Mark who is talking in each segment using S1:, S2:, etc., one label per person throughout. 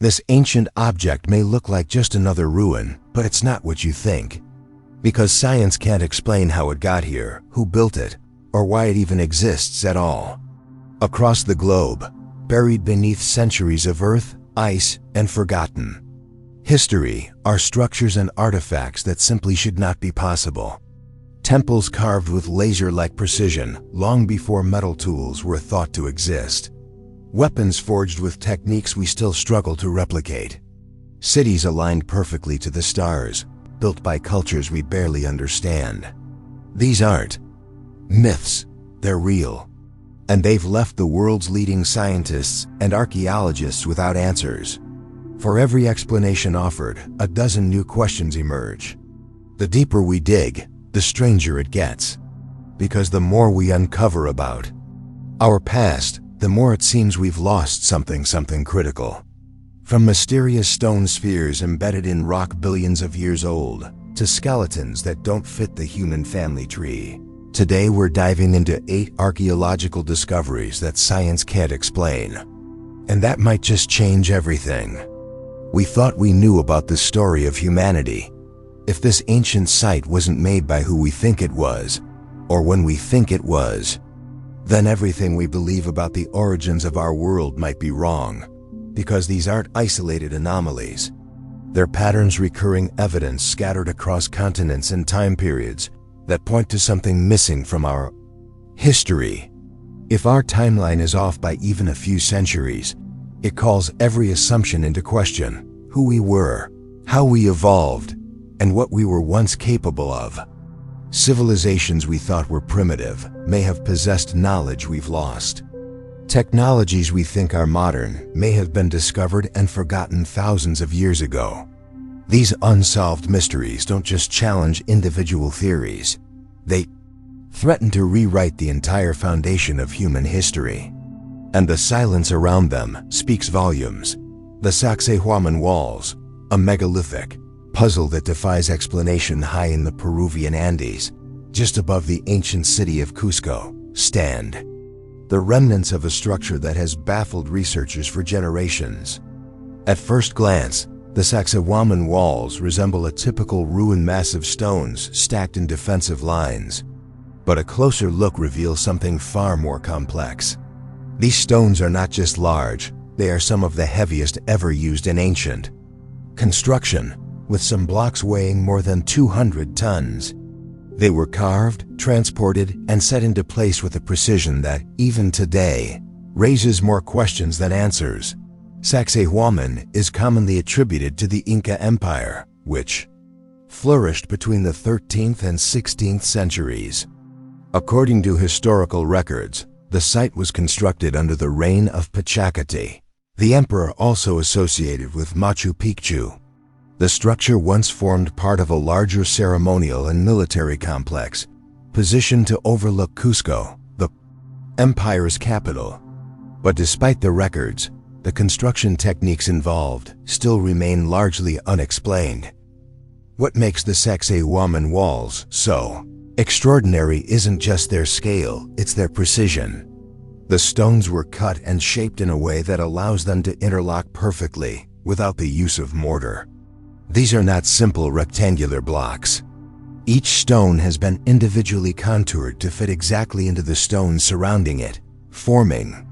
S1: This ancient object may look like just another ruin, but it's not what you think. Because science can't explain how it got here, who built it, or why it even exists at all. Across the globe, buried beneath centuries of earth, ice, and forgotten history, are structures and artifacts that simply should not be possible. Temples carved with laser-like precision long before metal tools were thought to exist. Weapons forged with techniques we still struggle to replicate. Cities aligned perfectly to the stars, built by cultures we barely understand. These aren't myths, they're real. And they've left the world's leading scientists and archaeologists without answers. For every explanation offered, a dozen new questions emerge. The deeper we dig, the stranger it gets. Because the more we uncover about our past, the more it seems we've lost something critical. From mysterious stone spheres embedded in rock billions of years old, to skeletons that don't fit the human family tree. Today we're diving into 8 archaeological discoveries that science can't explain. And that might just change everything. We thought we knew about the story of humanity. If this ancient site wasn't made by who we think it was, or when we think it was, then everything we believe about the origins of our world might be wrong. Because these aren't isolated anomalies. They're patterns, recurring evidence scattered across continents and time periods that point to something missing from our history. If our timeline is off by even a few centuries, it calls every assumption into question: who we were, how we evolved, and what we were once capable of. Civilizations we thought were primitive may have possessed knowledge we've lost. Technologies we think are modern may have been discovered and forgotten thousands of years ago. These unsolved mysteries don't just challenge individual theories. They threaten to rewrite the entire foundation of human history. And the silence around them speaks volumes. The Sacsayhuamán walls, a megalithic puzzle that defies explanation high in the Peruvian Andes, just above the ancient city of Cusco, stand. The remnants of a structure that has baffled researchers for generations. At first glance, the Sacsayhuamán walls resemble a typical ruined mass of stones stacked in defensive lines. But a closer look reveals something far more complex. These stones are not just large, they are some of the heaviest ever used in ancient construction, with some blocks weighing more than 200 tons. They were carved, transported, and set into place with a precision that, even today, raises more questions than answers. Sacsayhuamán is commonly attributed to the Inca Empire, which flourished between the 13th and 16th centuries. According to historical records, the site was constructed under the reign of Pachacati, the emperor also associated with Machu Picchu. The structure once formed part of a larger ceremonial and military complex, positioned to overlook Cusco, the empire's capital. But despite the records, the construction techniques involved still remain largely unexplained. What makes the Sacsayhuamán walls so extraordinary isn't just their scale, it's their precision. The stones were cut and shaped in a way that allows them to interlock perfectly, without the use of mortar. These are not simple rectangular blocks. Each stone has been individually contoured to fit exactly into the stones surrounding it, forming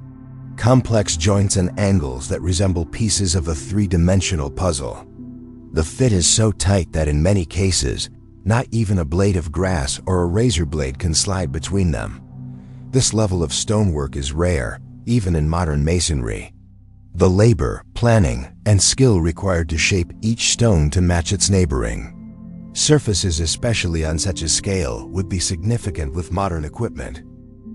S1: complex joints and angles that resemble pieces of a three-dimensional puzzle. The fit is so tight that in many cases, not even a blade of grass or a razor blade can slide between them. This level of stonework is rare, even in modern masonry. The labor, planning, and skill required to shape each stone to match its neighboring surfaces, especially on such a scale, would be significant with modern equipment.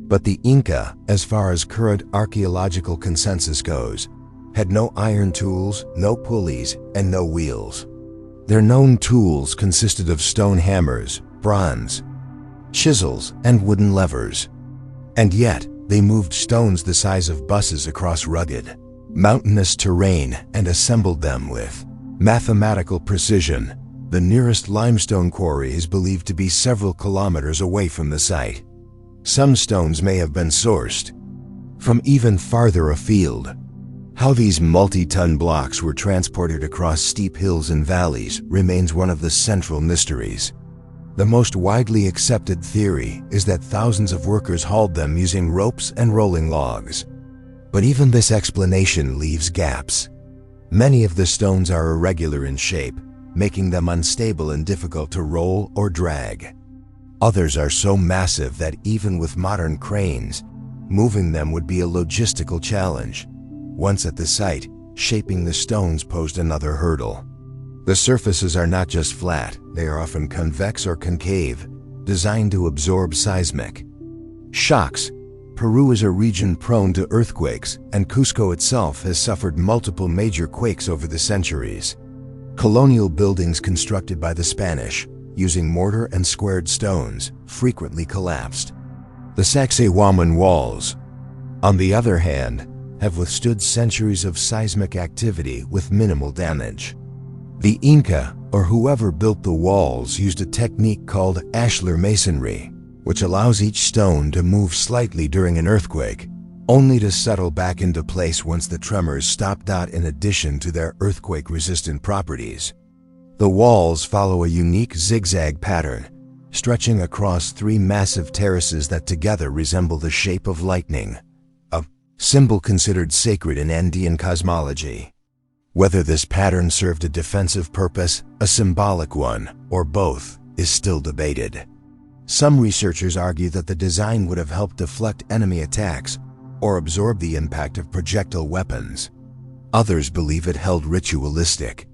S1: But the Inca, as far as current archaeological consensus goes, had no iron tools, no pulleys, and no wheels. Their known tools consisted of stone hammers, bronze chisels, and wooden levers. And yet, they moved stones the size of buses across rugged, mountainous terrain and assembled them with mathematical precision. The nearest limestone quarry is believed to be several kilometers away from the site. Some stones may have been sourced from even farther afield. How these multi-ton blocks were transported across steep hills and valleys remains one of the central mysteries. The most widely accepted theory is that thousands of workers hauled them using ropes and rolling logs. But even this explanation leaves gaps. Many of the stones are irregular in shape, making them unstable and difficult to roll or drag. Others are so massive that even with modern cranes, moving them would be a logistical challenge. Once at the site, shaping the stones posed another hurdle. The surfaces are not just flat, they are often convex or concave, designed to absorb seismic shocks. Peru is a region prone to earthquakes, and Cusco itself has suffered multiple major quakes over the centuries. Colonial buildings constructed by the Spanish, using mortar and squared stones, frequently collapsed. The Sacsayhuamán walls, on the other hand, have withstood centuries of seismic activity with minimal damage. The Inca, or whoever built the walls, used a technique called ashlar masonry, which allows each stone to move slightly during an earthquake, only to settle back into place once the tremors stopped. In addition to their earthquake-resistant properties, the walls follow a unique zigzag pattern, stretching across three massive terraces that together resemble the shape of lightning, a symbol considered sacred in Andean cosmology. Whether this pattern served a defensive purpose, a symbolic one, or both, is still debated. Some researchers argue that the design would have helped deflect enemy attacks or absorb the impact of projectile weapons. Others believe it held ritualistic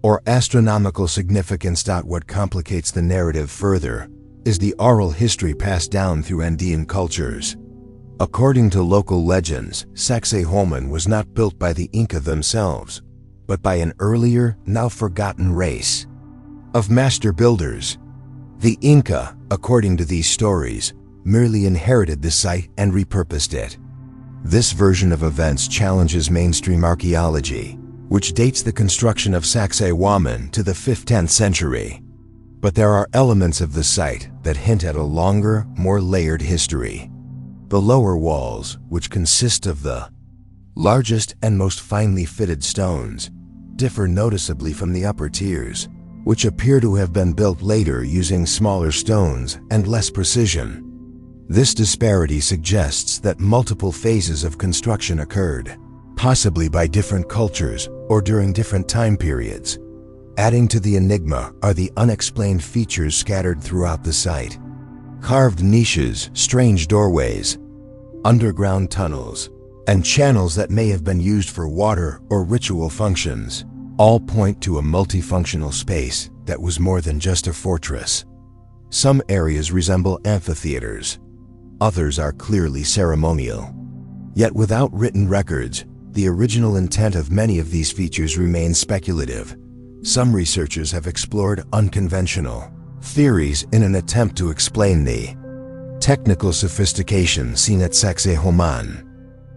S1: or astronomical significance. What complicates the narrative further is the oral history passed down through Andean cultures. According to local legends, Sacsayhuamán was not built by the Inca themselves, but by an earlier, now forgotten race of master builders. The Inca, according to these stories, merely inherited the site and repurposed it. This version of events challenges mainstream archaeology, which dates the construction of Sacsayhuamán to the 5th–10th century. But there are elements of the site that hint at a longer, more layered history. The lower walls, which consist of the largest and most finely fitted stones, differ noticeably from the upper tiers, which appear to have been built later using smaller stones and less precision. This disparity suggests that multiple phases of construction occurred, possibly by different cultures or during different time periods. Adding to the enigma are the unexplained features scattered throughout the site. Carved niches, strange doorways, underground tunnels, and channels that may have been used for water or ritual functions, all point to a multifunctional space that was more than just a fortress. Some areas resemble amphitheaters, others are clearly ceremonial. Yet without written records, the original intent of many of these features remains speculative. Some researchers have explored unconventional theories in an attempt to explain the technical sophistication seen at Sacsayhuamán.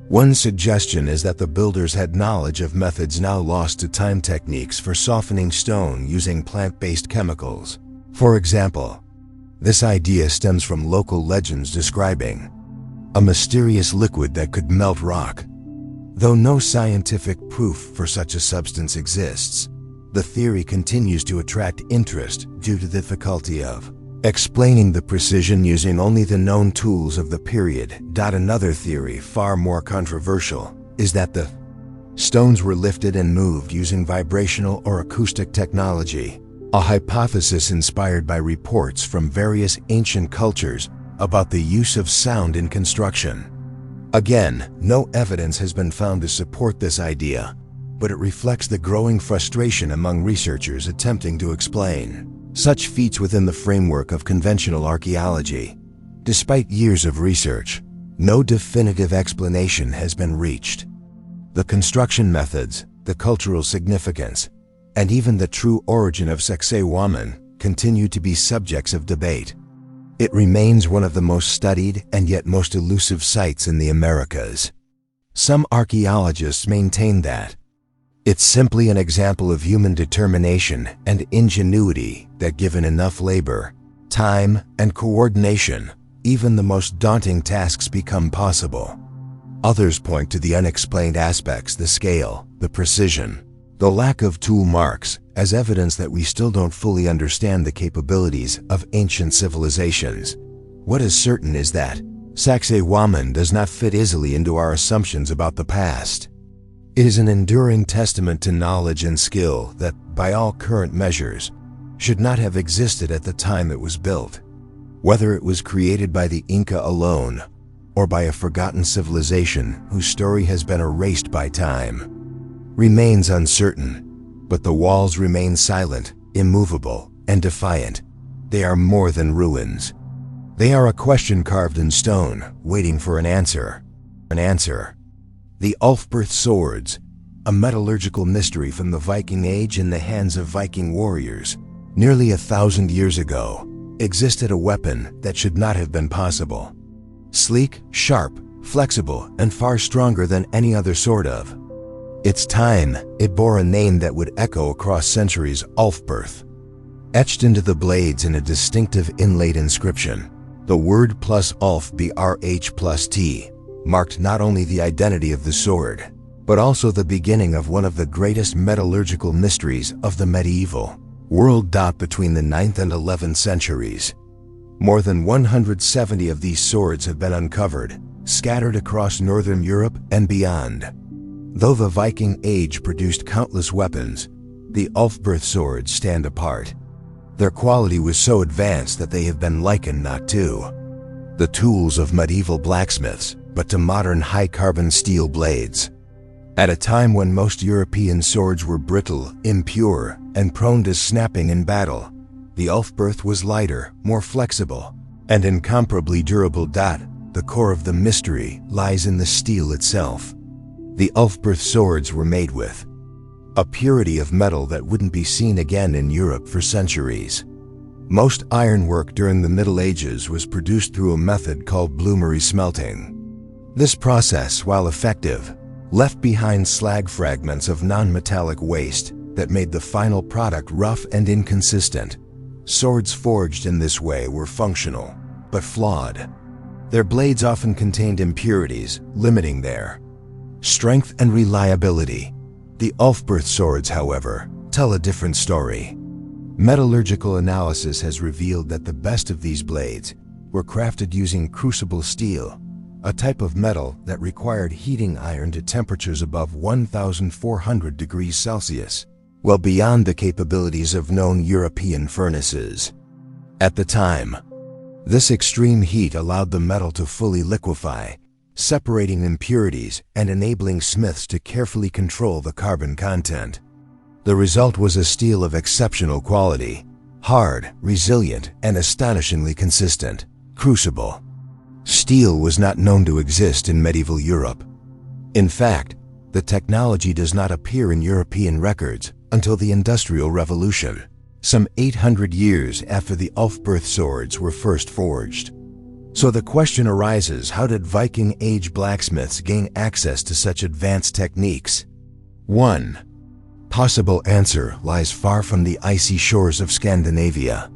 S1: One suggestion is that the builders had knowledge of methods now lost to time, techniques for softening stone using plant-based chemicals. For example, this idea stems from local legends describing a mysterious liquid that could melt rock. Though no scientific proof for such a substance exists, the theory continues to attract interest due to the difficulty of explaining the precision using only the known tools of the period. Another theory, far more controversial, is that the stones were lifted and moved using vibrational or acoustic technology, a hypothesis inspired by reports from various ancient cultures about the use of sound in construction. Again, no evidence has been found to support this idea, but it reflects the growing frustration among researchers attempting to explain such feats within the framework of conventional archaeology. Despite years of research, no definitive explanation has been reached. The construction methods, the cultural significance, and even the true origin of Sacsayhuamán continue to be subjects of debate. It remains one of the most studied and yet most elusive sites in the Americas. Some archaeologists maintain that it's simply an example of human determination and ingenuity that, given enough labor, time, and coordination, even the most daunting tasks become possible. Others point to the unexplained aspects, the scale, the precision, the lack of tool marks, as evidence that we still don't fully understand the capabilities of ancient civilizations. What is certain is that Sacsayhuamán does not fit easily into our assumptions about the past. It is an enduring testament to knowledge and skill that, by all current measures, should not have existed at the time it was built. Whether it was created by the Inca alone, or by a forgotten civilization whose story has been erased by time, remains uncertain, but the walls remain silent, immovable, and defiant. They are more than ruins. They are a question carved in stone, waiting for an answer. The Ulfberht swords, a metallurgical mystery from the Viking Age in the hands of Viking warriors, nearly 1,000 years ago, existed a weapon that should not have been possible. Sleek, sharp, flexible, and far stronger than any other sort of. Its time, it bore a name that would echo across centuries: Ulfberht. Etched into the blades in a distinctive inlaid inscription, the word plus Ulf BRH plus T marked not only the identity of the sword, but also the beginning of one of the greatest metallurgical mysteries of the medieval world. Between the 9th and 11th centuries, more than 170 of these swords have been uncovered, scattered across northern Europe and beyond. Though the Viking Age produced countless weapons, the Ulfberht swords stand apart. Their quality was so advanced that they have been likened not to the tools of medieval blacksmiths, but to modern high-carbon steel blades. At a time when most European swords were brittle, impure, and prone to snapping in battle, the Ulfberht was lighter, more flexible, and incomparably durable. The core of the mystery lies in the steel itself. The Ulfberht swords were made with a purity of metal that wouldn't be seen again in Europe for centuries. Most ironwork during the Middle Ages was produced through a method called bloomery smelting. This process, while effective, left behind slag fragments of non-metallic waste that made the final product rough and inconsistent. Swords forged in this way were functional, but flawed. Their blades often contained impurities, limiting their strength and reliability. The Ulfberht swords, however, tell a different story. Metallurgical analysis has revealed that the best of these blades were crafted using crucible steel, a type of metal that required heating iron to temperatures above 1,400 degrees Celsius, well beyond the capabilities of known European furnaces. At the time, this extreme heat allowed the metal to fully liquefy, separating impurities and enabling smiths to carefully control the carbon content. The result was a steel of exceptional quality, hard, resilient, and astonishingly consistent. Crucible steel was not known to exist in medieval Europe. In fact, the technology does not appear in European records until the Industrial Revolution, some 800 years after the Ulfberht swords were first forged. So the question arises, how did Viking Age blacksmiths gain access to such advanced techniques? One possible answer lies far from the icy shores of Scandinavia.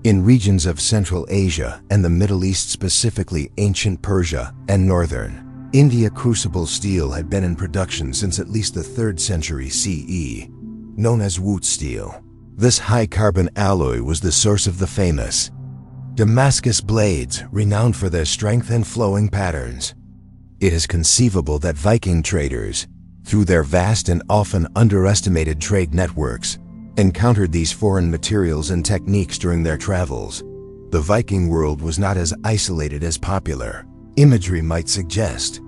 S1: In regions of Central Asia and the Middle East, specifically ancient Persia and northern India, crucible steel had been in production since at least the 3rd century CE, known as wood steel. This high-carbon alloy was the source of the famous Damascus blades, renowned for their strength and flowing patterns. It is conceivable that Viking traders, through their vast and often underestimated trade networks, encountered these foreign materials and techniques during their travels. The Viking world was not as isolated as popular imagery might suggest.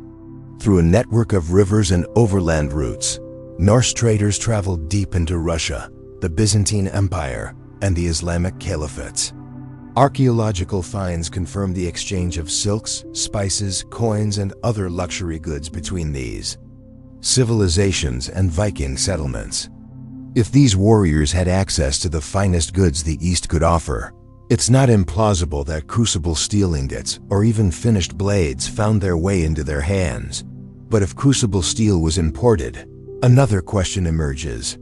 S1: Through a network of rivers and overland routes, Norse traders traveled deep into Russia, the Byzantine Empire, and the Islamic caliphates. Archaeological finds confirm the exchange of silks, spices, coins, and other luxury goods between these civilizations and Viking settlements. If these warriors had access to the finest goods the East could offer, it's not implausible that crucible steel ingots or even finished blades found their way into their hands. But if crucible steel was imported, another question emerges.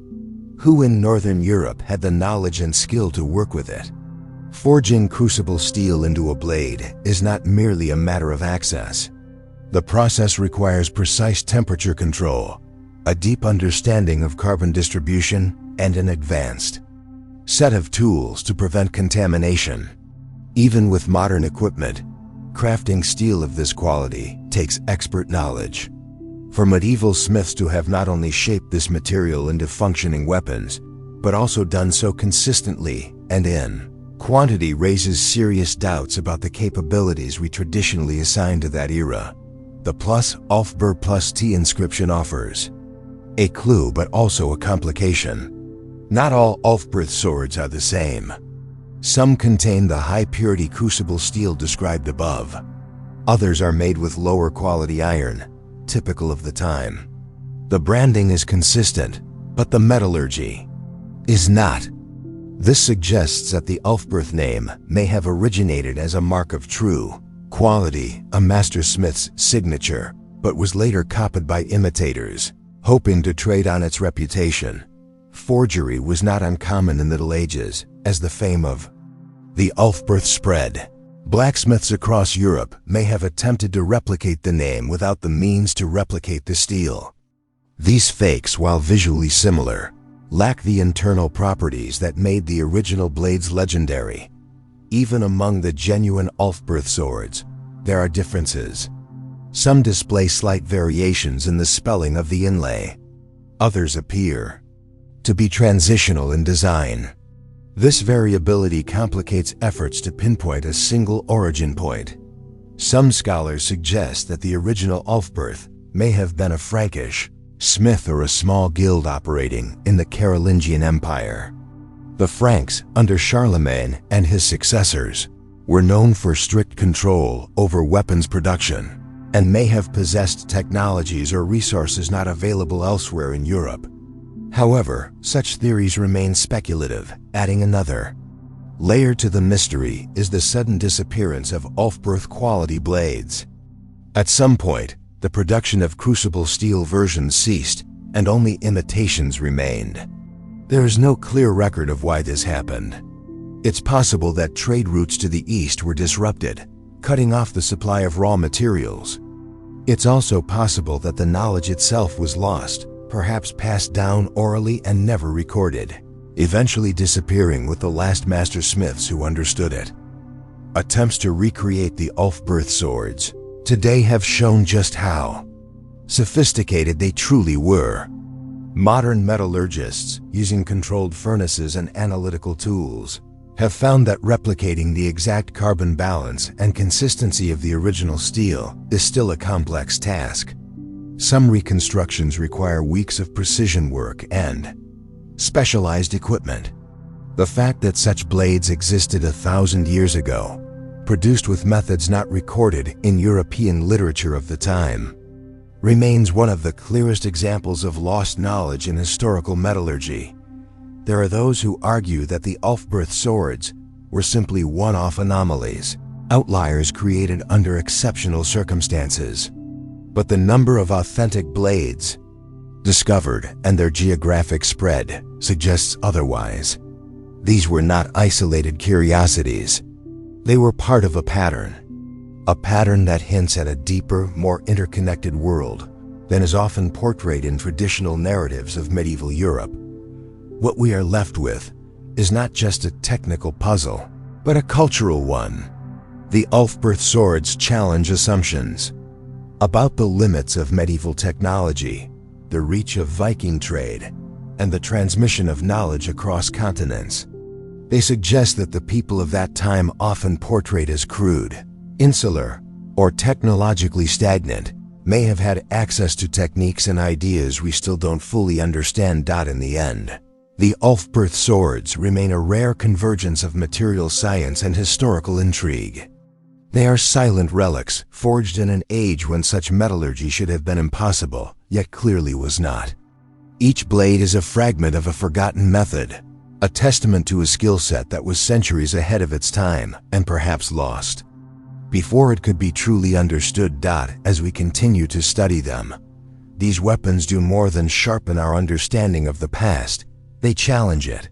S1: Who in Northern Europe had the knowledge and skill to work with it? Forging crucible steel into a blade is not merely a matter of access. The process requires precise temperature control, a deep understanding of carbon distribution, and an advanced set of tools to prevent contamination. Even with modern equipment, crafting steel of this quality takes expert knowledge. For medieval smiths to have not only shaped this material into functioning weapons, but also done so consistently and in quantity raises serious doubts about the capabilities we traditionally assign to that era. The Ulfberht plus T inscription offers a clue but also a complication. Not all Ulfberht swords are the same. Some contain the high-purity crucible steel described above. Others are made with lower quality iron, typical of the time. The branding is consistent, but the metallurgy is not. This suggests that the Ulfberht name may have originated as a mark of true quality, a mastersmith's signature, but was later copied by imitators, hoping to trade on its reputation. Forgery was not uncommon in the Middle Ages, as the fame of the Ulfberht spread. Blacksmiths across Europe may have attempted to replicate the name without the means to replicate the steel. These fakes, while visually similar, lack the internal properties that made the original blades legendary. Even among the genuine Ulfberht swords, there are differences. Some display slight variations in the spelling of the inlay. Others appear to be transitional in design. This variability complicates efforts to pinpoint a single origin point. Some scholars suggest that the original Ulfberht may have been a Frankish smith or a small guild operating in the Carolingian Empire. The Franks, under Charlemagne and his successors, were known for strict control over weapons production and may have possessed technologies or resources not available elsewhere in Europe. However, such theories remain speculative. Adding another layer to the mystery is the sudden disappearance of Ulfberht quality blades. At some point, the production of crucible steel versions ceased and only imitations remained. There is no clear record of why this happened. It's possible that trade routes to the east were disrupted, cutting off the supply of raw materials. It's also possible that the knowledge itself was lost, perhaps passed down orally and never recorded, eventually disappearing with the last master smiths who understood it. Attempts to recreate the Ulfberht swords today have shown just how sophisticated they truly were. Modern metallurgists, using controlled furnaces and analytical tools, have found that replicating the exact carbon balance and consistency of the original steel is still a complex task. Some reconstructions require weeks of precision work and specialized equipment. The fact that such blades existed 1,000 years ago, produced with methods not recorded in European literature of the time, remains one of the clearest examples of lost knowledge in historical metallurgy. There are those who argue that the Ulfberht swords were simply one-off anomalies, outliers created under exceptional circumstances. But the number of authentic blades discovered and their geographic spread suggests otherwise. These were not isolated curiosities. They were part of a pattern that hints at a deeper, more interconnected world than is often portrayed in traditional narratives of medieval Europe. What we are left with is not just a technical puzzle, but a cultural one. The Ulfberht swords challenge assumptions about the limits of medieval technology, the reach of Viking trade, and the transmission of knowledge across continents. They suggest that the people of that time, often portrayed as crude, insular, or technologically stagnant, may have had access to techniques and ideas we still don't fully understand. In the end, the Ulfberht swords remain a rare convergence of material science and historical intrigue. They are silent relics, forged in an age when such metallurgy should have been impossible, yet clearly was not. Each blade is a fragment of a forgotten method, a testament to a skill set that was centuries ahead of its time and perhaps lost before it could be truly understood. As we continue to study them, these weapons do more than sharpen our understanding of the past, they challenge it.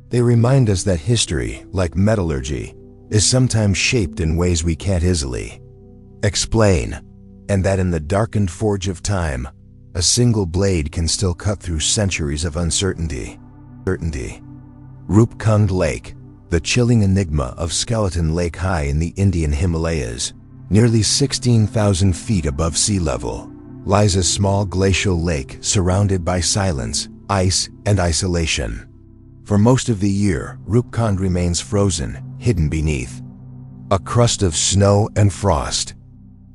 S1: They remind us that history, like metallurgy, is sometimes shaped in ways we can't easily explain. and that in the darkened forge of time, a single blade can still cut through centuries of uncertainty. Rupkund Lake, the chilling enigma of Skeleton Lake high in the Indian Himalayas, nearly 16,000 feet above sea level, lies a small glacial lake surrounded by silence, ice, and isolation. For most of the year, Rupkund remains frozen, hidden beneath a crust of snow and frost.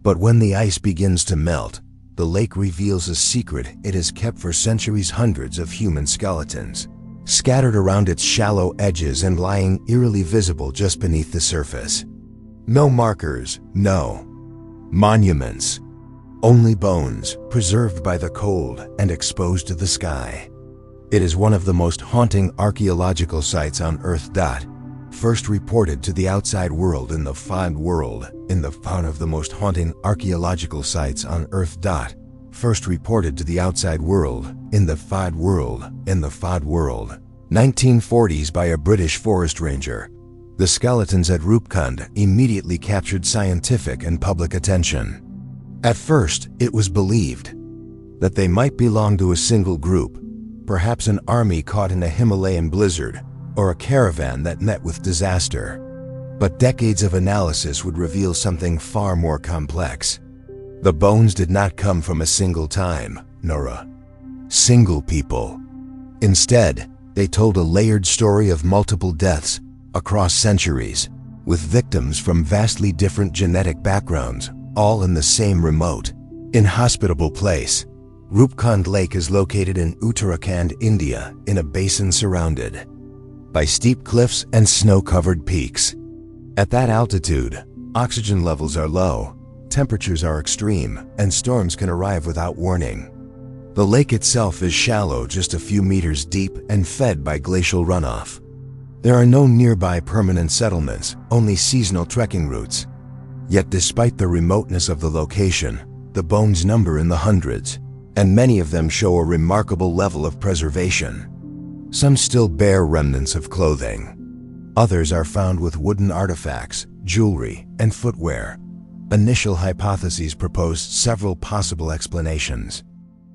S1: But when the ice begins to melt, the lake reveals a secret it has kept for centuries: hundreds of human skeletons, scattered around its shallow edges and lying eerily visible just beneath the surface. No markers, no monuments, only bones, preserved by the cold and exposed to the sky. It is one of the most haunting archaeological sites on Earth. First reported to the outside world in the FOD world, in the one of the most haunting archaeological sites on Earth. First reported to the outside world, in the FOD world, in the FOD world. 1940s by a British forest ranger. The skeletons at Rupkund immediately captured scientific and public attention. At first, it was believed that they might belong to a single group, perhaps an army caught in a Himalayan blizzard, or a caravan that met with disaster. But decades of analysis would reveal something far more complex. The bones did not come from a single time, nor a single people. Instead, they told a layered story of multiple deaths across centuries, with victims from vastly different genetic backgrounds, all in the same remote, inhospitable place. Rupkund Lake is located in Uttarakhand, India, in a basin surrounded by steep cliffs and snow-covered peaks. At that altitude, oxygen levels are low, temperatures are extreme, and storms can arrive without warning. The lake itself is shallow, just a few meters deep, and fed by glacial runoff. There are no nearby permanent settlements, only seasonal trekking routes. Yet despite the remoteness of the location, the bones number in the hundreds, and many of them show a remarkable level of preservation. Some still bear remnants of clothing. Others are found with wooden artifacts, jewelry, and footwear. Initial hypotheses proposed several possible explanations.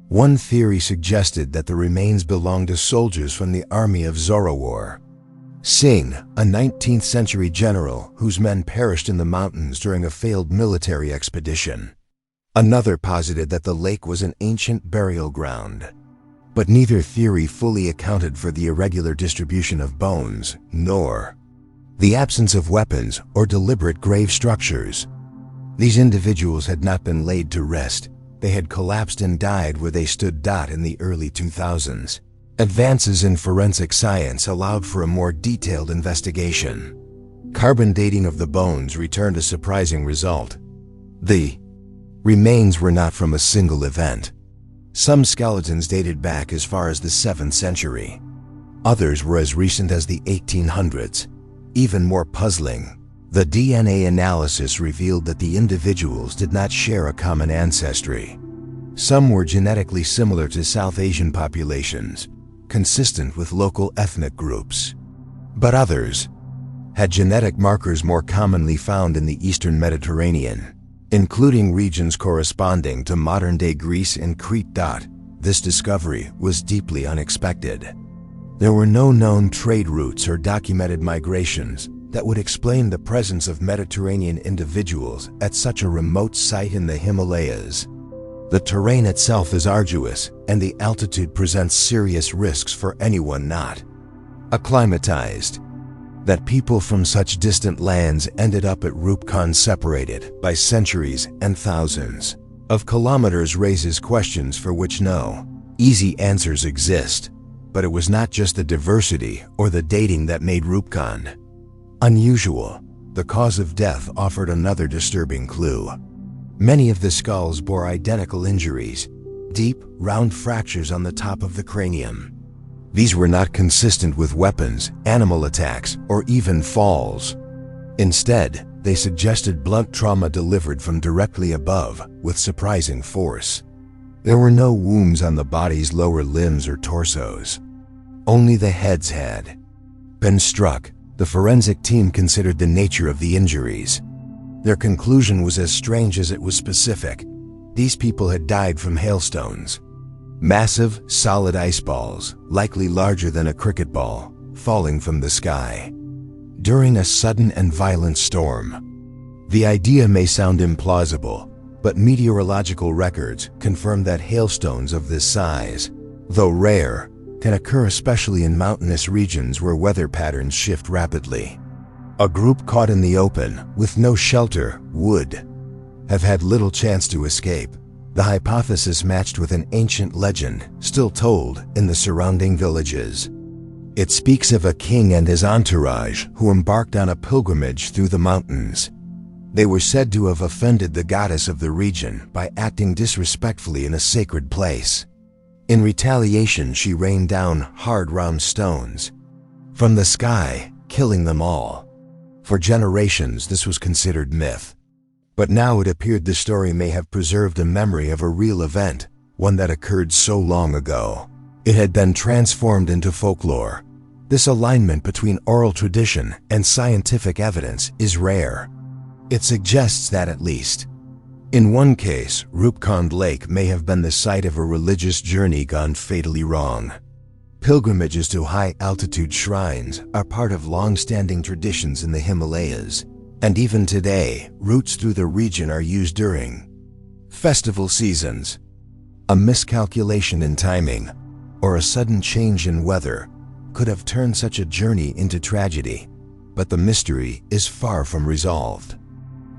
S1: One theory suggested that the remains belonged to soldiers from the army of Zorawar Singh, a 19th century general whose men perished in the mountains during a failed military expedition. Another posited that the lake was an ancient burial ground. But neither theory fully accounted for the irregular distribution of bones, nor the absence of weapons or deliberate grave structures. These individuals had not been laid to rest. They had collapsed and died where they stood. In the early 2000s, advances in forensic science allowed for a more detailed investigation. Carbon dating of the bones returned a surprising result. The remains were not from a single event. Some skeletons dated back as far as the 7th century. Others were as recent as the 1800s. Even more puzzling, the DNA analysis revealed that the individuals did not share a common ancestry. Some were genetically similar to South Asian populations, consistent with local ethnic groups. But others had genetic markers more commonly found in the Eastern Mediterranean, including regions corresponding to modern-day Greece and Crete. This discovery was deeply unexpected. There were no known trade routes or documented migrations that would explain the presence of Mediterranean individuals at such a remote site in the Himalayas. The terrain itself is arduous, and the altitude presents serious risks for anyone not acclimatized. That people from such distant lands ended up at Rupkund separated by centuries and thousands of kilometers raises questions for which no easy answers exist. But it was not just the diversity or the dating that made Rupkund unusual. The cause of death offered another disturbing clue. Many of the skulls bore identical injuries, deep, round fractures on the top of the cranium. These were not consistent with weapons, animal attacks, or even falls. Instead, they suggested blunt trauma delivered from directly above with surprising force. There were no wounds on the body's lower limbs or torsos. Only the heads had been struck. The forensic team considered the nature of the injuries. Their conclusion was as strange as it was specific. These people had died from hailstones. Massive, solid ice balls, likely larger than a cricket ball, falling from the sky during a sudden and violent storm. The idea may sound implausible, but meteorological records confirm that hailstones of this size, though rare, can occur especially in mountainous regions where weather patterns shift rapidly. A group caught in the open, with no shelter, would have had little chance to escape. The hypothesis matched with an ancient legend still told in the surrounding villages. It speaks of a king and his entourage who embarked on a pilgrimage through the mountains. They were said to have offended the goddess of the region by acting disrespectfully in a sacred place. In retaliation, she rained down hard round stones from the sky, killing them all. For generations, this was considered myth. But now it appeared the story may have preserved a memory of a real event, one that occurred so long ago. It had been transformed into folklore. This alignment between oral tradition and scientific evidence is rare. It suggests that at least in one case, Rupkund Lake may have been the site of a religious journey gone fatally wrong. Pilgrimages to high-altitude shrines are part of long-standing traditions in the Himalayas, and even today, routes through the region are used during festival seasons. A miscalculation in timing, or a sudden change in weather, could have turned such a journey into tragedy, but the mystery is far from resolved.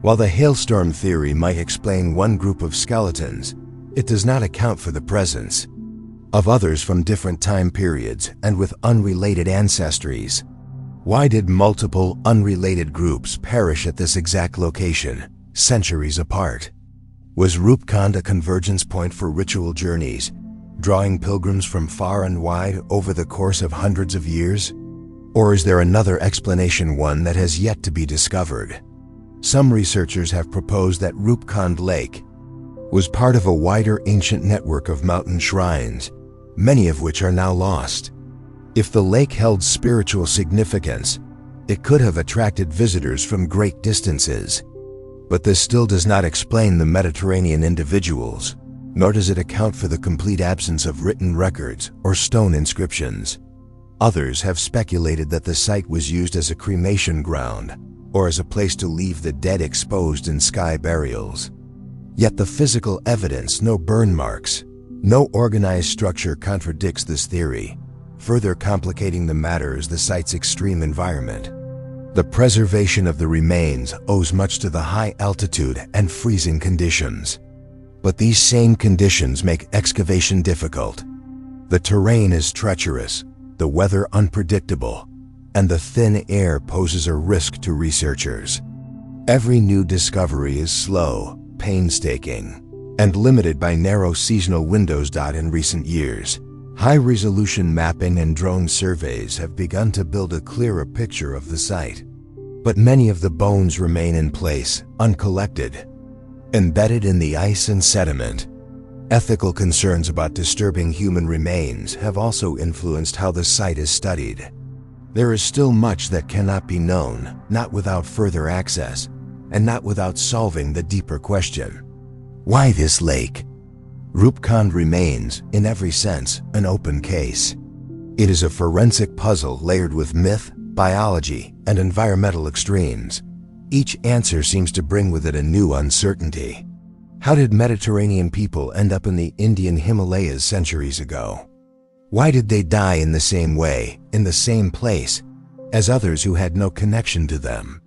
S1: While the hailstorm theory might explain one group of skeletons, it does not account for the presence of others from different time periods and with unrelated ancestries. Why did multiple unrelated groups perish at this exact location, centuries apart? Was Rupkund a convergence point for ritual journeys, drawing pilgrims from far and wide over the course of hundreds of years? Or is there another explanation, one that has yet to be discovered? Some researchers have proposed that Rupkund Lake was part of a wider ancient network of mountain shrines, many of which are now lost. If the lake held spiritual significance, it could have attracted visitors from great distances. But this still does not explain the Mediterranean individuals, nor does it account for the complete absence of written records or stone inscriptions. Others have speculated that the site was used as a cremation ground, or as a place to leave the dead exposed in sky burials. Yet the physical evidence, no burn marks, no organized structure, contradicts this theory. Further complicating the matter is the site's extreme environment. The preservation of the remains owes much to the high altitude and freezing conditions. But these same conditions make excavation difficult. The terrain is treacherous, the weather unpredictable, and the thin air poses a risk to researchers. Every new discovery is slow, painstaking, and limited by narrow seasonal windows. In recent years, high-resolution mapping and drone surveys have begun to build a clearer picture of the site. But many of the bones remain in place, uncollected, embedded in the ice and sediment. Ethical concerns about disturbing human remains have also influenced how the site is studied. There is still much that cannot be known, not without further access, and not without solving the deeper question: why this lake? Rupkund remains, in every sense, an open case. It is a forensic puzzle layered with myth, biology, and environmental extremes. Each answer seems to bring with it a new uncertainty. How did Mediterranean people end up in the Indian Himalayas centuries ago? Why did they die in the same way, in the same place, as others who had no connection to them?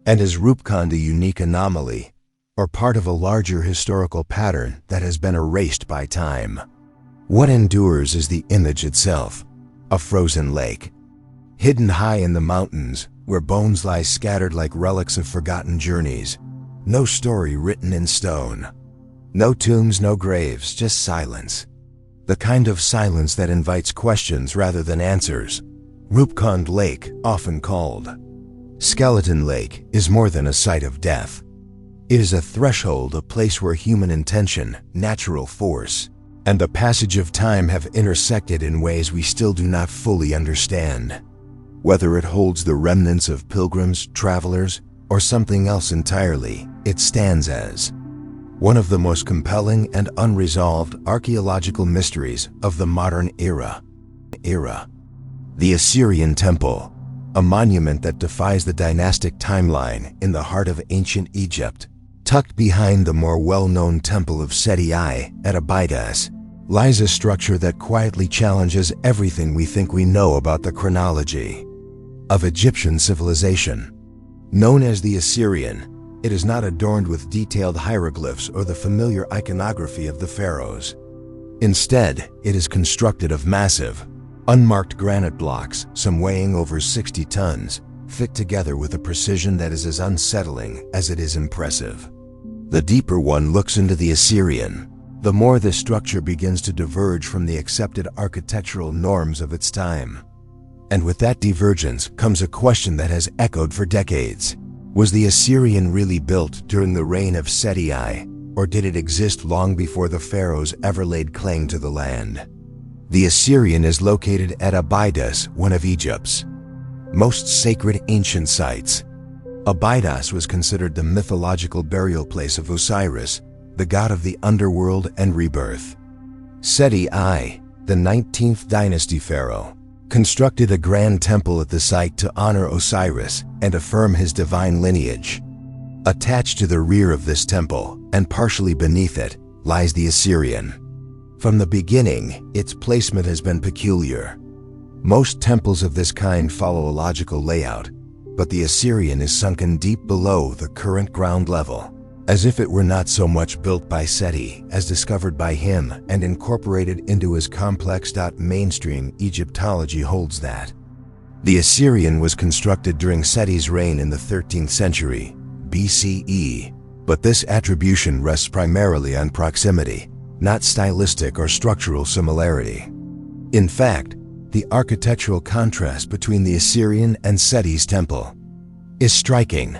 S1: And is Rupkund a unique anomaly, or part of a larger historical pattern that has been erased by time? What endures is the image itself, a frozen lake, hidden high in the mountains, where bones lie scattered like relics of forgotten journeys. No story written in stone. No tombs, no graves, just silence. The kind of silence that invites questions rather than answers. Rupkund Lake, often called Skeleton Lake, is more than a site of death. It is a threshold, a place where human intention, natural force, and the passage of time have intersected in ways we still do not fully understand. Whether it holds the remnants of pilgrims, travelers, or something else entirely, it stands as one of the most compelling and unresolved archaeological mysteries of the modern era. The Osirion Temple, a monument that defies the dynastic timeline in the heart of ancient Egypt. Tucked behind the more well-known Temple of Seti I at Abydos, lies a structure that quietly challenges everything we think we know about the chronology of Egyptian civilization. Known as the Osirion, it is not adorned with detailed hieroglyphs or the familiar iconography of the pharaohs. Instead, it is constructed of massive, unmarked granite blocks, some weighing over 60 tons, fit together with a precision that is as unsettling as it is impressive. The deeper one looks into the Osirion, the more this structure begins to diverge from the accepted architectural norms of its time. And with that divergence comes a question that has echoed for decades. Was the Osirion really built during the reign of Seti I, or did it exist long before the pharaohs ever laid claim to the land? The Osirion is located at Abydos, one of Egypt's most sacred ancient sites. Abydos was considered the mythological burial place of Osiris, the god of the underworld and rebirth. Seti I, the 19th dynasty pharaoh, constructed a grand temple at the site to honor Osiris and affirm his divine lineage. Attached to the rear of this temple, and partially beneath it, lies the Osirion. From the beginning, its placement has been peculiar. Most temples of this kind follow a logical layout, but the Osirion is sunken deep below the current ground level, as if it were not so much built by Seti as discovered by him and incorporated into his complex. Mainstream Egyptology holds that the Osirion was constructed during Seti's reign in the 13th century BCE, but this attribution rests primarily on proximity, not stylistic or structural similarity. In fact, the architectural contrast between the Osirion and Seti's temple is striking.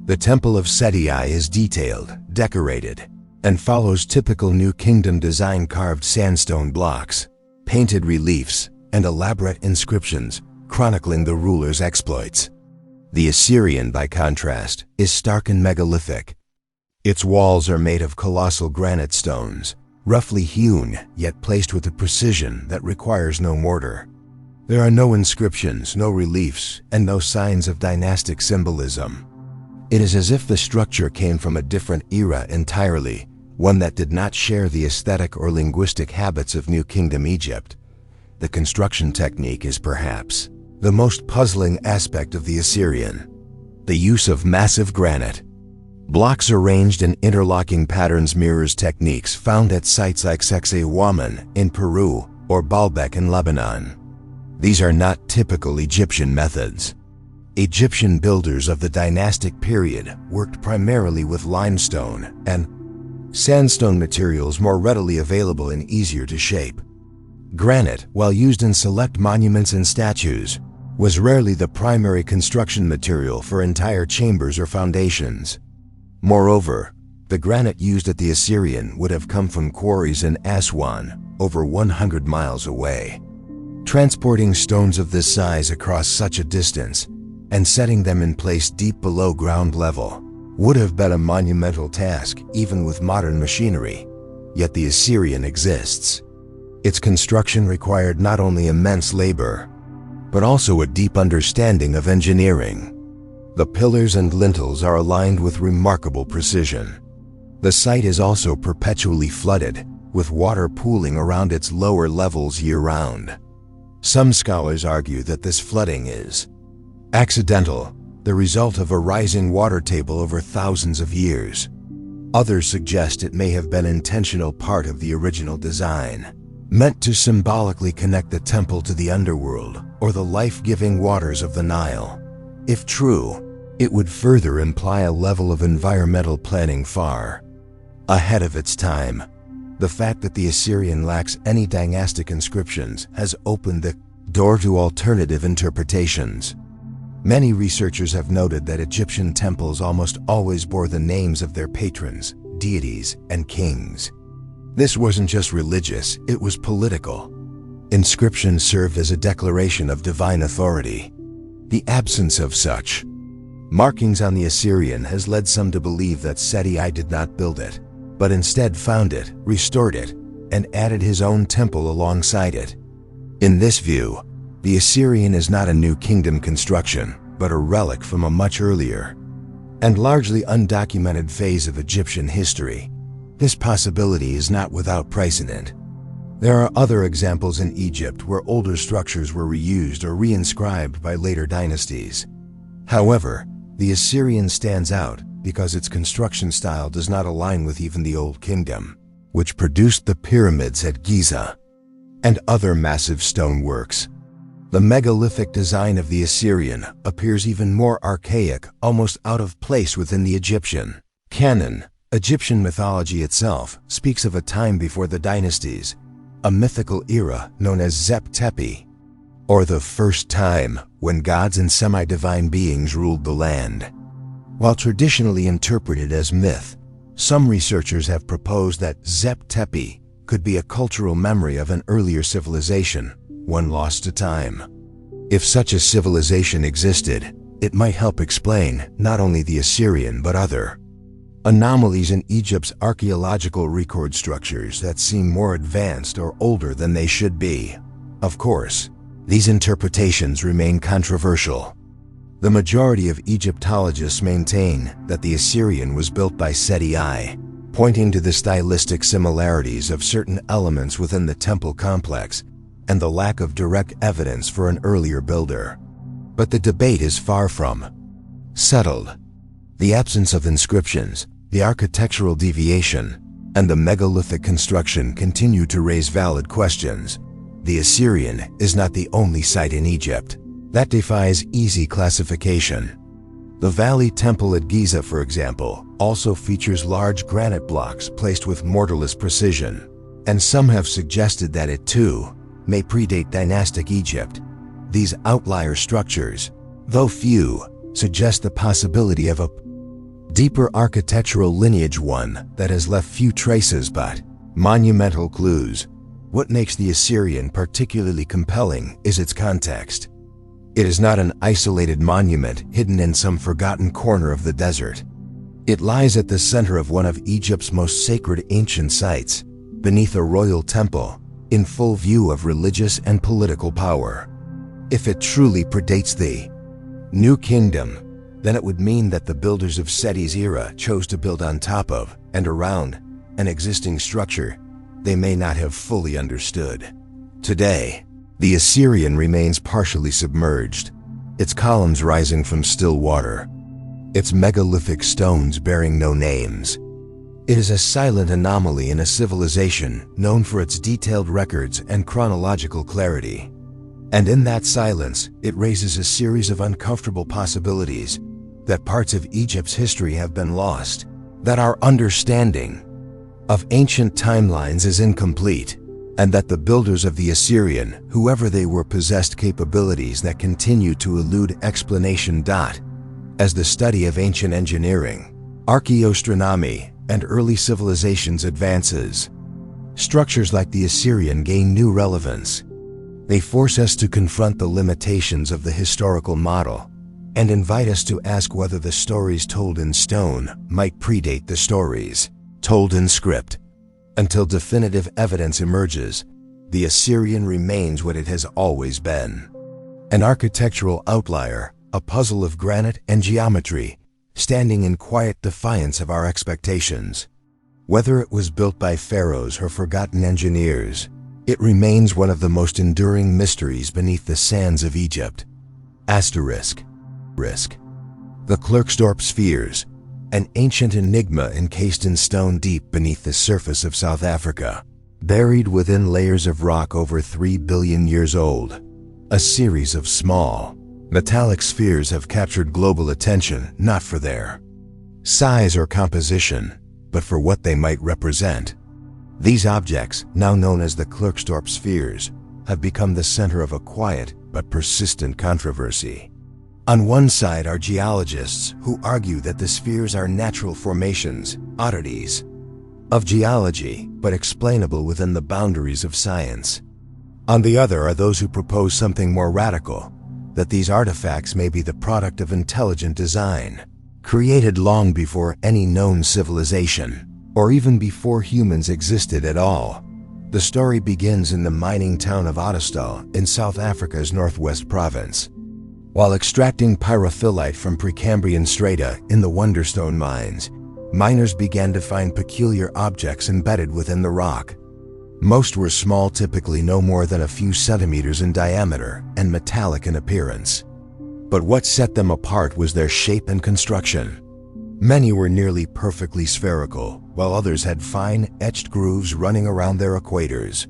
S1: The Temple of Seti I is detailed, decorated, and follows typical New Kingdom design: carved sandstone blocks, painted reliefs, and elaborate inscriptions chronicling the ruler's exploits. The Osirion, by contrast, is stark and megalithic. Its walls are made of colossal granite stones, roughly hewn, yet placed with a precision that requires no mortar. There are no inscriptions, no reliefs, and no signs of dynastic symbolism. It is as if the structure came from a different era entirely, one that did not share the aesthetic or linguistic habits of New Kingdom Egypt. The construction technique is perhaps the most puzzling aspect of the Osirion: the use of massive granite. Blocks arranged in interlocking patterns mirrors techniques found at sites like Sacsayhuamán in Peru or Baalbek in Lebanon. These are not typical Egyptian methods. Egyptian builders of the dynastic period worked primarily with limestone and sandstone materials more readily available and easier to shape. Granite, while used in select monuments and statues, was rarely the primary construction material for entire chambers or foundations. Moreover, the granite used at the Osirion would have come from quarries in Aswan, over 100 miles away. Transporting stones of this size across such a distance and setting them in place deep below ground level would have been a monumental task even with modern machinery. Yet the Osirion exists. Its construction required not only immense labor, but also a deep understanding of engineering. The pillars and lintels are aligned with remarkable precision. The site is also perpetually flooded, with water pooling around its lower levels year-round. Some scholars argue that this flooding is accidental, the result of a rising water table over thousands of years. Others suggest it may have been an intentional part of the original design, meant to symbolically connect the temple to the underworld or the life-giving waters of the Nile. If true, it would further imply a level of environmental planning far ahead of its time. The fact that the Osirion lacks any dynastic inscriptions has opened the door to alternative interpretations. Many researchers have noted that Egyptian temples almost always bore the names of their patrons, deities, and kings. This wasn't just religious, it was political. Inscriptions served as a declaration of divine authority. The absence of such. Markings on the Osirion has led some to believe that Seti I did not build it, but instead found it, restored it, and added his own temple alongside it. In this view, the Osirion is not a new kingdom construction, but a relic from a much earlier and largely undocumented phase of Egyptian history. This possibility is not without precedent. There are other examples in Egypt where older structures were reused or reinscribed by later dynasties. However, the Osirion stands out because its construction style does not align with even the Old Kingdom, which produced the pyramids at Giza and other massive stoneworks. The megalithic design of the Osirion appears even more archaic, almost out of place within the Egyptian canon. Egyptian mythology itself speaks of a time before the dynasties, a mythical era known as Zep Tepi, or the first time when gods and semi-divine beings ruled the land. While traditionally interpreted as myth, some researchers have proposed that Zep Tepi could be a cultural memory of an earlier civilization, one lost to time. If such a civilization existed, it might help explain not only the Osirion but other anomalies in Egypt's archaeological record structures that seem more advanced or older than they should be. Of course, these interpretations remain controversial. The majority of Egyptologists maintain that the Osirion was built by Seti I, pointing to the stylistic similarities of certain elements within the temple complex and the lack of direct evidence for an earlier builder. But the debate is far from settled. The absence of inscriptions, the architectural deviation, and the megalithic construction continue to raise valid questions. The Osirion is not the only site in Egypt that defies easy classification. The Valley Temple at Giza, for example, also features large granite blocks placed with mortarless precision, and some have suggested that it too may predate dynastic Egypt. These outlier structures, though few, suggest the possibility of a deeper architectural lineage, one that has left few traces but monumental clues. What makes the Osirion particularly compelling is its context. It is not an isolated monument hidden in some forgotten corner of the desert. It lies at the center of one of Egypt's most sacred ancient sites, beneath a royal temple, in full view of religious and political power. If it truly predates the New Kingdom, then it would mean that the builders of Seti's era chose to build on top of and around an existing structure they may not have fully understood. Today, the Osirion remains partially submerged, its columns rising from still water, its megalithic stones bearing no names. It is a silent anomaly in a civilization known for its detailed records and chronological clarity. And in that silence, it raises a series of uncomfortable possibilities that parts of Egypt's history have been lost, that our understanding of ancient timelines is incomplete, and that the builders of the Osirion, whoever they were, possessed capabilities that continue to elude explanation. As the study of ancient engineering, archaeoastronomy, and early civilizations advances, structures like the Osirion gain new relevance. They force us to confront the limitations of the historical model and invite us to ask whether the stories told in stone might predate the stories told in script. Until definitive evidence emerges, the Osirion remains what it has always been: an architectural outlier, a puzzle of granite and geometry, standing in quiet defiance of our expectations. Whether it was built by pharaohs or forgotten engineers, it remains one of the most enduring mysteries beneath the sands of Egypt. The Klerksdorp spheres, an ancient enigma encased in stone deep beneath the surface of South Africa, buried within layers of rock over 3 billion years old. A series of small, metallic spheres have captured global attention not for their size or composition, but for what they might represent. These objects, now known as the Klerksdorp spheres, have become the center of a quiet but persistent controversy. On one side are geologists who argue that the spheres are natural formations, oddities of geology, but explainable within the boundaries of science. On the other are those who propose something more radical, that these artifacts may be the product of intelligent design, created long before any known civilization. or even before humans existed at all. The story begins in the mining town of Ottosdal in South Africa's northwest province. While extracting pyrophilite from Precambrian strata in the Wonderstone mines, miners began to find peculiar objects embedded within the rock. Most were small, typically no more than a few centimeters in diameter, and metallic in appearance. But what set them apart was their shape and construction. Many were nearly perfectly spherical, while others had fine, etched grooves running around their equators.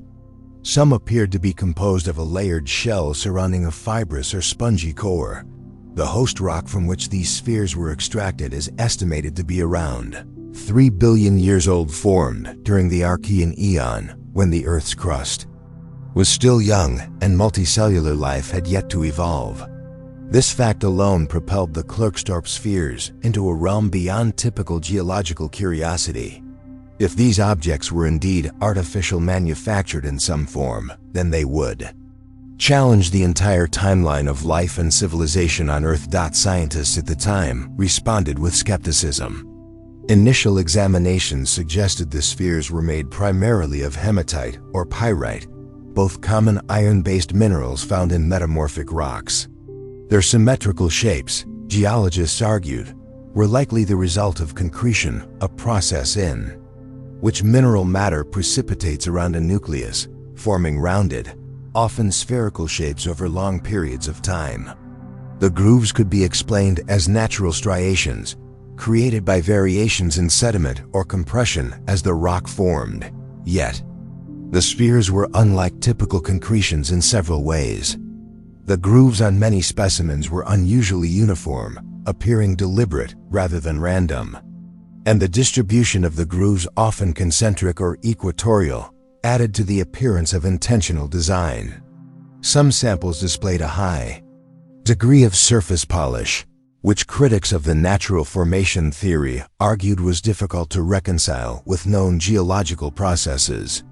S1: Some appeared to be composed of a layered shell surrounding a fibrous or spongy core. The host rock from which these spheres were extracted is estimated to be around 3 billion years old, formed during the Archean Eon, when the Earth's crust was still young and multicellular life had yet to evolve. This fact alone propelled the Klerksdorp spheres into a realm beyond typical geological curiosity. If these objects were indeed artificial, manufactured in some form, then they would challenge the entire timeline of life and civilization on Earth. Scientists at the time responded with skepticism. Initial examinations suggested the spheres were made primarily of hematite or pyrite, both common iron-based minerals found in metamorphic rocks. Their symmetrical shapes, geologists argued, were likely the result of concretion, a process in which mineral matter precipitates around a nucleus, forming rounded, often spherical shapes over long periods of time. The grooves could be explained as natural striations, created by variations in sediment or compression as the rock formed. Yet, the spheres were unlike typical concretions in several ways. The grooves on many specimens were unusually uniform, appearing deliberate rather than random. And the distribution of the grooves, often concentric or equatorial, added to the appearance of intentional design. Some samples displayed a high degree of surface polish, which critics of the natural formation theory argued was difficult to reconcile with known geological processes.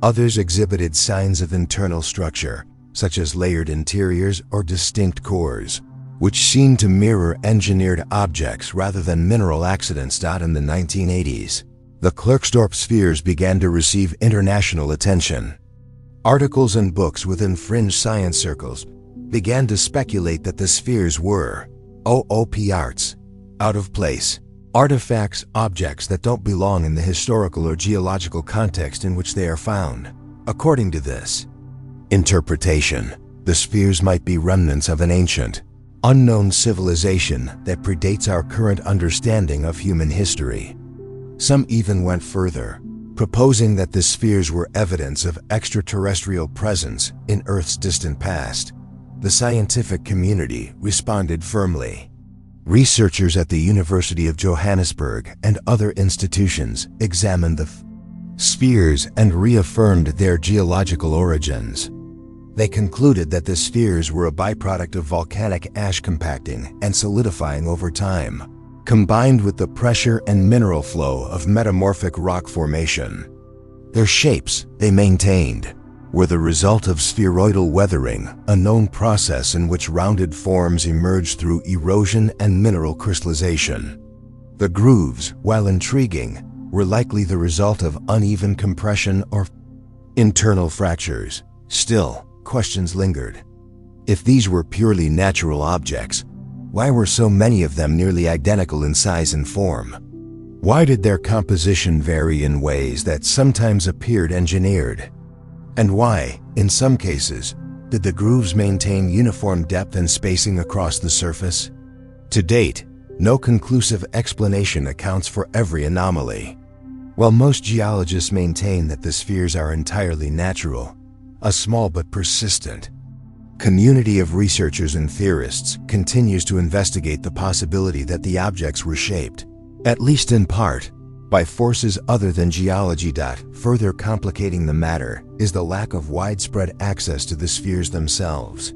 S1: Others exhibited signs of internal structure, such as layered interiors or distinct cores, which seemed to mirror engineered objects rather than mineral accidents. In the 1980s, the Klerksdorp spheres began to receive international attention. Articles and books within fringe science circles began to speculate that the spheres were OOP-arts, out of place, artifacts, objects that don't belong in the historical or geological context in which they are found. According to this interpretation, the spheres might be remnants of an ancient, unknown civilization that predates our current understanding of human history. Some even went further, proposing that the spheres were evidence of extraterrestrial presence in Earth's distant past. The scientific community responded firmly. Researchers at the University of Johannesburg and other institutions examined the spheres and reaffirmed their geological origins. They concluded that the spheres were a byproduct of volcanic ash compacting and solidifying over time, combined with the pressure and mineral flow of metamorphic rock formation. Their shapes, they maintained, were the result of spheroidal weathering, a known process in which rounded forms emerge through erosion and mineral crystallization. The grooves, while intriguing, were likely the result of uneven compression or internal fractures. Still, questions lingered. If these were purely natural objects, why were so many of them nearly identical in size and form? Why did their composition vary in ways that sometimes appeared engineered? And why, in some cases, did the grooves maintain uniform depth and spacing across the surface? To date, no conclusive explanation accounts for every anomaly. While most geologists maintain that the spheres are entirely natural, a small but persistent community of researchers and theorists continues to investigate the possibility that the objects were shaped, at least in part, by forces other than geology. Further complicating the matter is the lack of widespread access to the spheres themselves.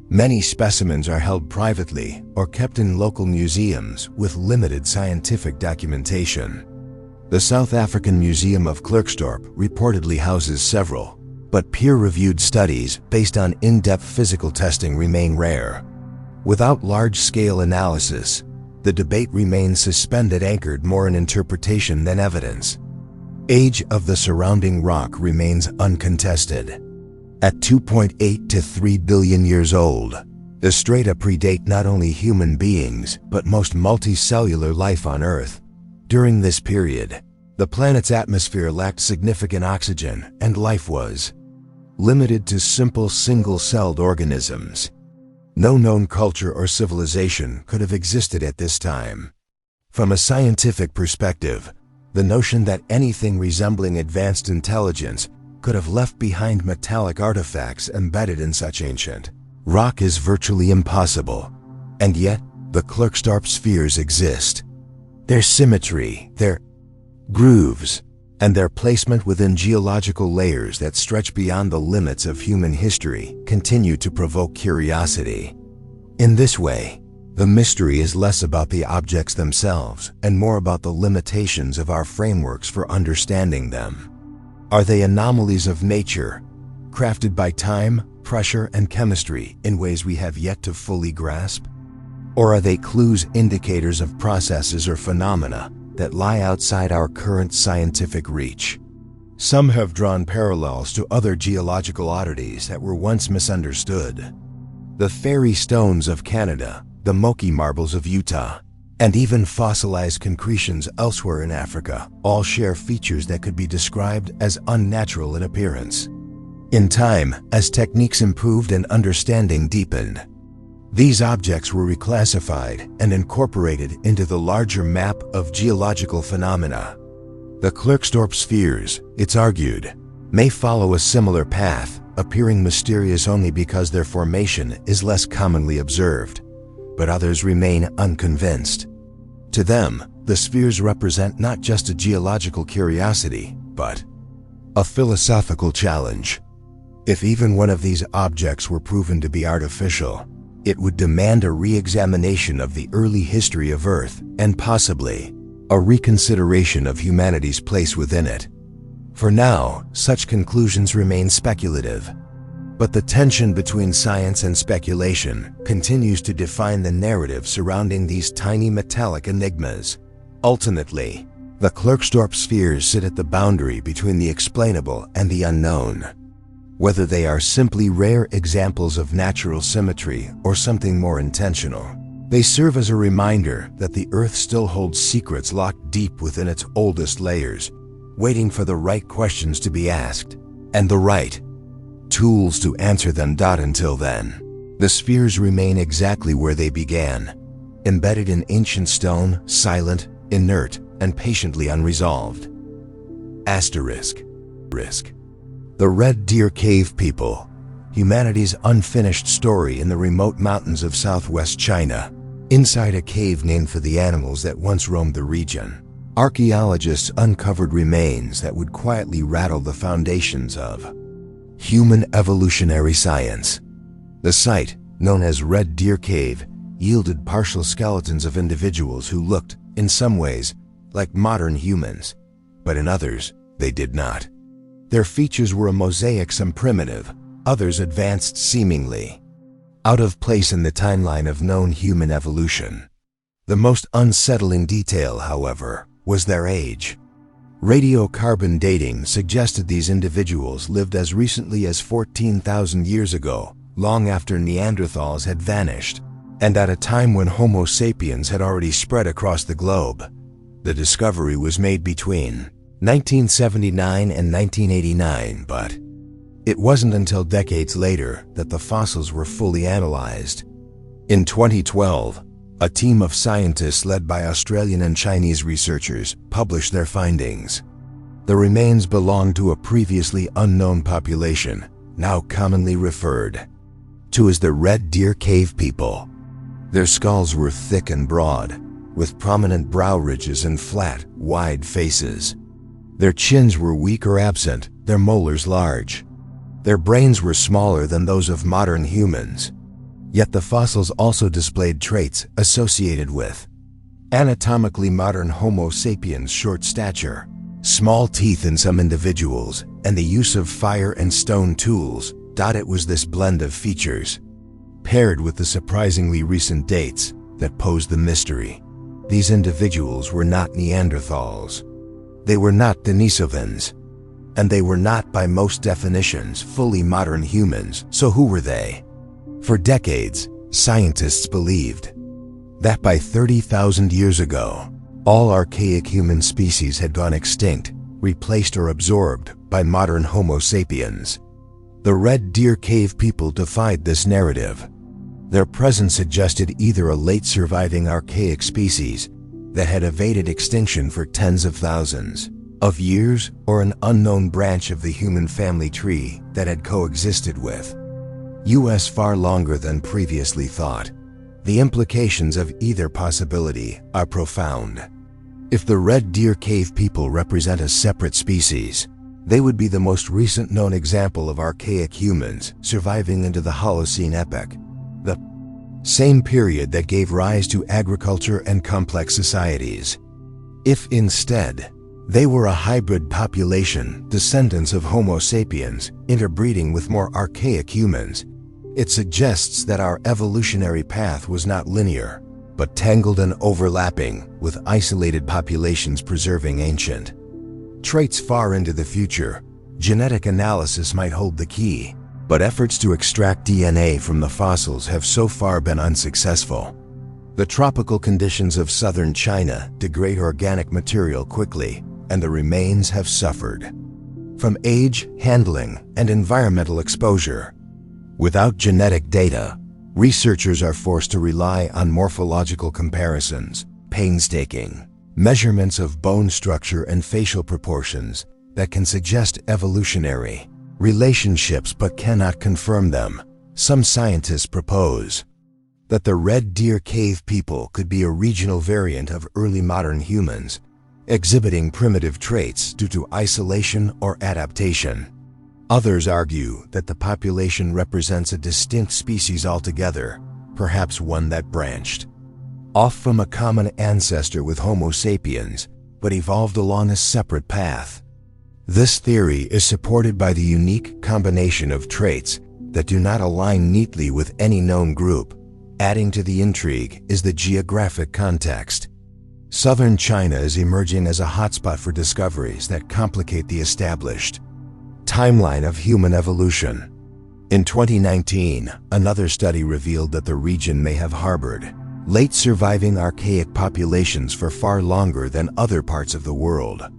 S1: Many specimens are held privately or kept in local museums with limited scientific documentation. The South African Museum of Klerksdorp reportedly houses several, but peer-reviewed studies based on in-depth physical testing remain rare. Without large-scale analysis, the debate remains suspended, anchored more in interpretation than evidence. Age of the surrounding rock remains uncontested. At 2.8 to 3 billion years old, the strata predate not only human beings, but most multicellular life on Earth. During this period, the planet's atmosphere lacked significant oxygen, and life was limited to simple single-celled organisms. No known culture or civilization could have existed at this time. From a scientific perspective, the notion that anything resembling advanced intelligence could have left behind metallic artifacts embedded in such ancient rock is virtually impossible. And yet, the Klerksdorp spheres exist. Their symmetry, their grooves, and their placement within geological layers that stretch beyond the limits of human history continue to provoke curiosity. In this way, the mystery is less about the objects themselves and more about the limitations of our frameworks for understanding them. Are they anomalies of nature, crafted by time, pressure, and chemistry in ways we have yet to fully grasp? Or are they clues, indicators of processes or phenomena that lie outside our current scientific reach? Some have drawn parallels to other geological oddities that were once misunderstood. The fairy stones of Canada, the Moki marbles of Utah, and even fossilized concretions elsewhere in Africa all share features that could be described as unnatural in appearance. In time, as techniques improved and understanding deepened, these objects were reclassified and incorporated into the larger map of geological phenomena. The Klerksdorp spheres, it's argued, may follow a similar path, appearing mysterious only because their formation is less commonly observed, but others remain unconvinced. To them, the spheres represent not just a geological curiosity, but a philosophical challenge. If even one of these objects were proven to be artificial, it would demand a re-examination of the early history of Earth and possibly a reconsideration of humanity's place within it. For now, such conclusions remain speculative, but the tension between science and speculation continues to define the narrative surrounding these tiny metallic enigmas. Ultimately, the Klerksdorp spheres sit at the boundary between the explainable and the unknown. Whether they are simply rare examples of natural symmetry or something more intentional, they serve as a reminder that the Earth still holds secrets locked deep within its oldest layers, waiting for the right questions to be asked and the right tools to answer them. Until then, the spheres remain exactly where they began, embedded in ancient stone, silent, inert, and patiently unresolved. Asterisk. The Red Deer Cave People, humanity's unfinished story in the remote mountains of southwest China. Inside a cave named for the animals that once roamed the region, archaeologists uncovered remains that would quietly rattle the foundations of human evolutionary science. The site, known as Red Deer Cave, yielded partial skeletons of individuals who looked, in some ways, like modern humans, but in others, they did not. Their features were a mosaic, some primitive, others advanced, seemingly out of place in the timeline of known human evolution. The most unsettling detail, however, was their age. Radiocarbon dating suggested these individuals lived as recently as 14,000 years ago, long after Neanderthals had vanished, and at a time when Homo sapiens had already spread across the globe. The discovery was made between 1979 and 1989, but it wasn't until decades later that the fossils were fully analyzed. In 2012, a team of scientists led by Australian and Chinese researchers published their findings. The remains belonged to a previously unknown population, now commonly referred to as the Red Deer Cave People. Their skulls were thick and broad, with prominent brow ridges and flat, wide faces. Their chins were weak or absent, their molars large. Their brains were smaller than those of modern humans. Yet the fossils also displayed traits associated with anatomically modern Homo sapiens' short stature, small teeth in some individuals, and the use of fire and stone tools. It was this blend of features, paired with the surprisingly recent dates, that posed the mystery. These individuals were not Neanderthals. They were not Denisovans. And they were not, by most definitions, fully modern humans, so who were they? For decades, scientists believed that by 30,000 years ago, all archaic human species had gone extinct, replaced or absorbed by modern Homo sapiens. The Red Deer Cave people defied this narrative. Their presence suggested either a late surviving archaic species that had evaded extinction for tens of thousands of years, or an unknown branch of the human family tree that had coexisted with us far longer than previously thought. The implications of either possibility are profound. If the Red Deer Cave people represent a separate species, they would be the most recent known example of archaic humans surviving into the Holocene epoch, the same period that gave rise to agriculture and complex societies. If instead, they were a hybrid population, descendants of Homo sapiens, interbreeding with more archaic humans, it suggests that our evolutionary path was not linear, but tangled and overlapping, with isolated populations preserving ancient traits far into the future. Genetic analysis might hold the key, but efforts to extract DNA from the fossils have so far been unsuccessful. The tropical conditions of southern China degrade organic material quickly, and the remains have suffered from age, handling, and environmental exposure. Without genetic data, researchers are forced to rely on morphological comparisons, painstaking measurements of bone structure and facial proportions that can suggest evolutionary relationships but cannot confirm them. Some scientists propose that the Red Deer Cave people could be a regional variant of early modern humans, exhibiting primitive traits due to isolation or adaptation. Others argue that the population represents a distinct species altogether, perhaps one that branched off from a common ancestor with Homo sapiens, but evolved along a separate path. This theory is supported by the unique combination of traits that do not align neatly with any known group. Adding to the intrigue is the geographic context. Southern China is emerging as a hotspot for discoveries that complicate the established timeline of human evolution. In 2019, another study revealed that the region may have harbored late surviving archaic populations for far longer than other parts of the world.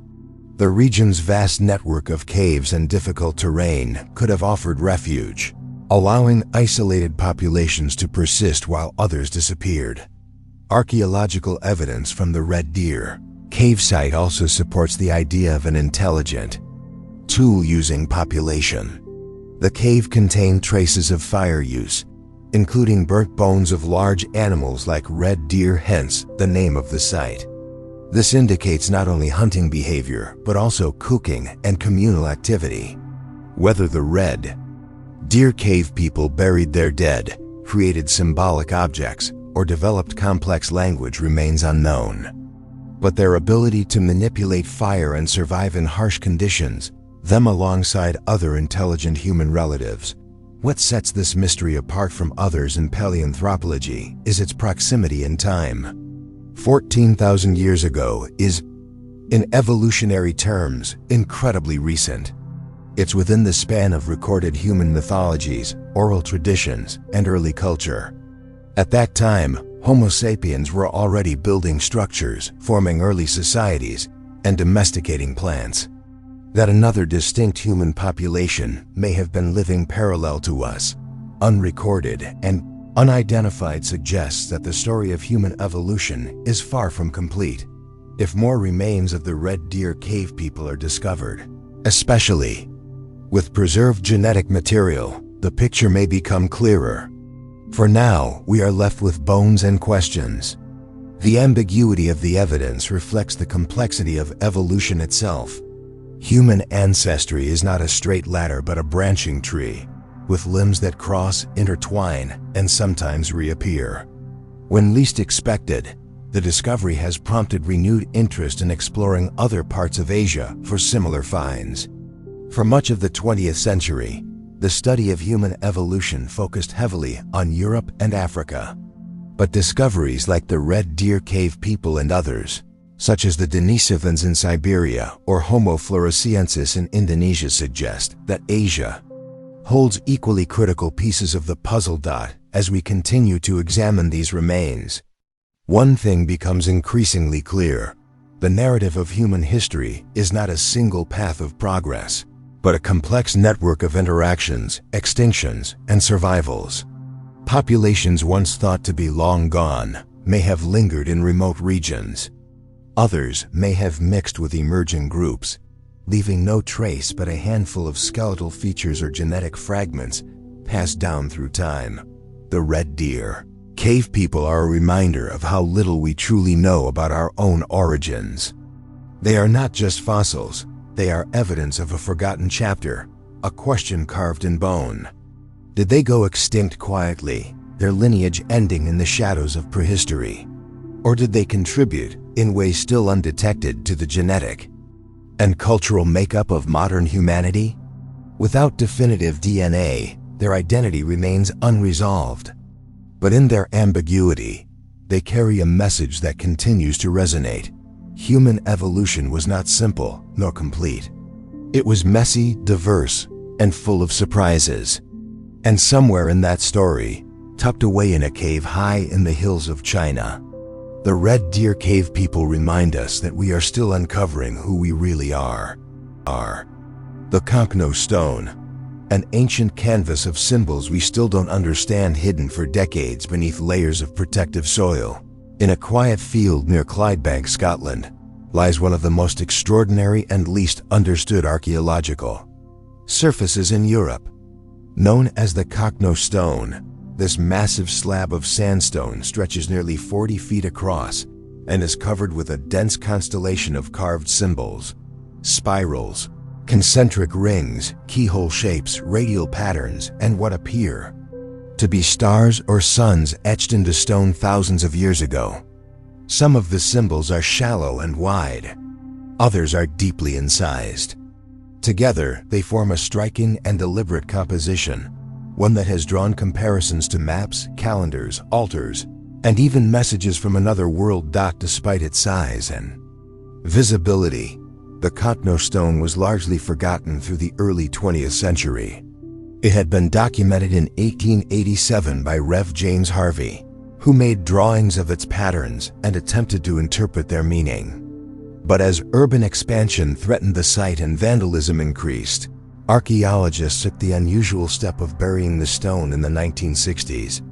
S1: The region's vast network of caves and difficult terrain could have offered refuge, allowing isolated populations to persist while others disappeared. Archaeological evidence from the Red Deer Cave site also supports the idea of an intelligent, tool-using population. The cave contained traces of fire use, including burnt bones of large animals like red deer, hence the name of the site. This indicates not only hunting behavior, but also cooking and communal activity. Whether the Red Deer Cave people buried their dead, created symbolic objects, or developed complex language remains unknown. But their ability to manipulate fire and survive in harsh conditions, them alongside other intelligent human relatives. What sets this mystery apart from others in paleoanthropology is its proximity in time. 14,000 years ago is, in evolutionary terms, incredibly recent. It's within the span of recorded human mythologies, oral traditions, and early culture. At that time, Homo sapiens were already building structures, forming early societies, and domesticating plants. That another distinct human population may have been living parallel to us, unrecorded and unidentified, suggests that the story of human evolution is far from complete. If more remains of the Red Deer Cave people are discovered, especially with preserved genetic material, the picture may become clearer. For now, we are left with bones and questions. The ambiguity of the evidence reflects the complexity of evolution itself. Human ancestry is not a straight ladder but a branching tree, with limbs that cross, intertwine, and sometimes reappear. When least expected, the discovery has prompted renewed interest in exploring other parts of Asia for similar finds. For much of the 20th century, the study of human evolution focused heavily on Europe and Africa. But discoveries like the Red Deer Cave people and others, such as the Denisovans in Siberia or Homo floresiensis in Indonesia, suggest that Asia holds equally critical pieces of the puzzle. As we continue to examine these remains, one thing becomes increasingly clear. The narrative of human history is not a single path of progress, but a complex network of interactions, extinctions, and survivals. Populations once thought to be long gone may have lingered in remote regions. Others may have mixed with emerging groups, leaving no trace but a handful of skeletal features or genetic fragments passed down through time. The Red Deer Cave people are a reminder of how little we truly know about our own origins. They are not just fossils, they are evidence of a forgotten chapter, a question carved in bone. Did they go extinct quietly, their lineage ending in the shadows of prehistory? Or did they contribute, in ways still undetected, to the genetic and cultural makeup of modern humanity? Without definitive DNA, their identity remains unresolved. But in their ambiguity, they carry a message that continues to resonate. Human evolution was not simple nor complete. It was messy, diverse, and full of surprises. And somewhere in that story, tucked away in a cave high in the hills of China, the Red Deer Cave people remind us that we are still uncovering who we really are. The Cochno Stone, an ancient canvas of symbols we still don't understand, hidden for decades beneath layers of protective soil. In a quiet field near Clydebank, Scotland, lies one of the most extraordinary and least understood archaeological surfaces in Europe. Known as the Cochno Stone, this massive slab of sandstone stretches nearly 40 feet across and is covered with a dense constellation of carved symbols, spirals, concentric rings, keyhole shapes, radial patterns, and what appear to be stars or suns etched into stone thousands of years ago. Some of the symbols are shallow and wide, others are deeply incised. Together, they form a striking and deliberate composition, one that has drawn comparisons to maps, calendars, altars, and even messages from another world. Despite its size and visibility, the Cochno Stone was largely forgotten through the early 20th century. It had been documented in 1887 by Rev. James Harvey, who made drawings of its patterns and attempted to interpret their meaning. But as urban expansion threatened the site and vandalism increased, archaeologists took the unusual step of burying the stone in the 1960s.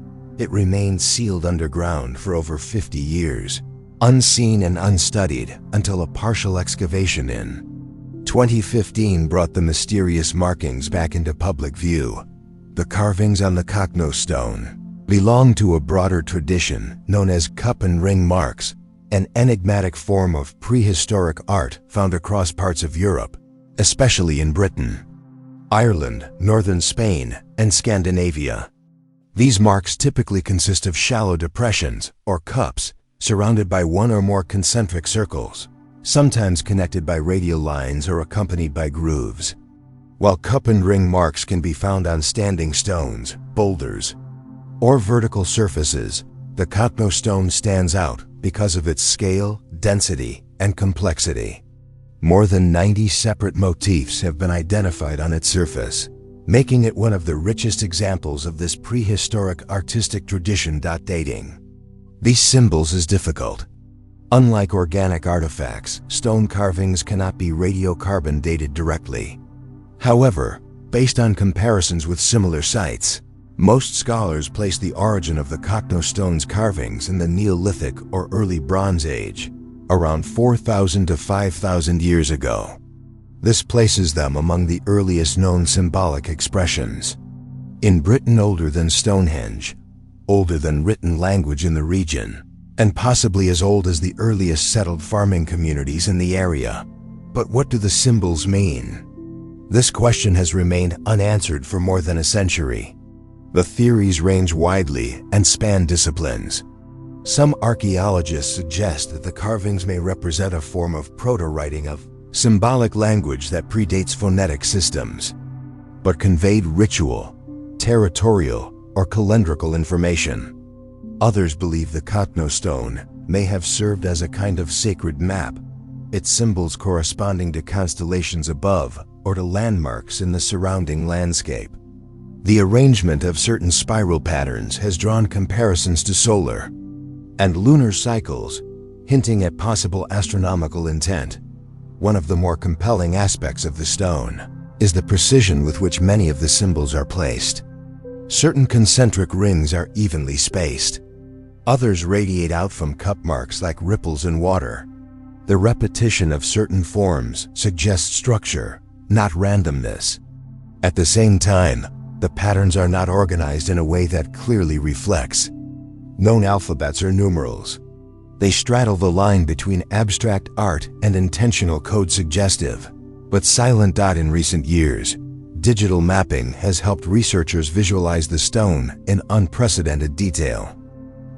S1: It remained sealed underground for over 50 years, unseen and unstudied, until a partial excavation in 2015 brought the mysterious markings back into public view. The carvings on the Cochno Stone belong to a broader tradition known as cup and ring marks, an enigmatic form of prehistoric art found across parts of Europe, especially in Britain, Ireland, northern Spain, and Scandinavia. These marks typically consist of shallow depressions, or cups, surrounded by one or more concentric circles, sometimes connected by radial lines or accompanied by grooves. While cup and ring marks can be found on standing stones, boulders, or vertical surfaces, the Cochno Stone stands out because of its scale, density, and complexity. More than 90 separate motifs have been identified on its surface, making it one of the richest examples of this prehistoric artistic tradition. Dating these symbols is difficult. Unlike organic artifacts, stone carvings cannot be radiocarbon dated directly. However, based on comparisons with similar sites, most scholars place the origin of the Cochno Stone's carvings in the Neolithic or early Bronze Age, around 4,000 to 5,000 years ago. This places them among the earliest known symbolic expressions. In Britain, older than Stonehenge, older than written language in the region, and possibly as old as the earliest settled farming communities in the area. But what do the symbols mean? This question has remained unanswered for more than a century. The theories range widely and span disciplines. Some archaeologists suggest that the carvings may represent a form of proto-writing of symbolic language that predates phonetic systems, but conveyed ritual, territorial, or calendrical information. Others believe the Cochno Stone may have served as a kind of sacred map, its symbols corresponding to constellations above or to landmarks in the surrounding landscape. The arrangement of certain spiral patterns has drawn comparisons to solar and lunar cycles, hinting at possible astronomical intent. One of the more compelling aspects of the stone is the precision with which many of the symbols are placed. Certain concentric rings are evenly spaced. Others radiate out from cup marks like ripples in water. The repetition of certain forms suggests structure, not randomness. At the same time, the patterns are not organized in a way that clearly reflects known alphabets or numerals. They straddle the line between abstract art and intentional code suggestive. But silent. In recent years, digital mapping has helped researchers visualize the stone in unprecedented detail.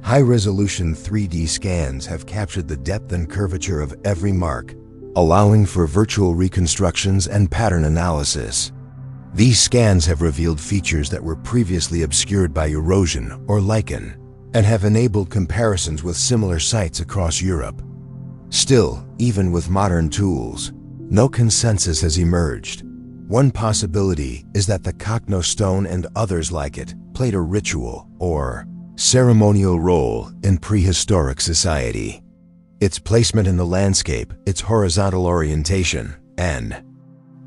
S1: High-resolution 3D scans have captured the depth and curvature of every mark, allowing for virtual reconstructions and pattern analysis. These scans have revealed features that were previously obscured by erosion or lichen, and have enabled comparisons with similar sites across Europe. Still, even with modern tools, no consensus has emerged. One possibility is that the Cochno Stone and others like it played a ritual or ceremonial role in prehistoric society. Its placement in the landscape, its horizontal orientation, and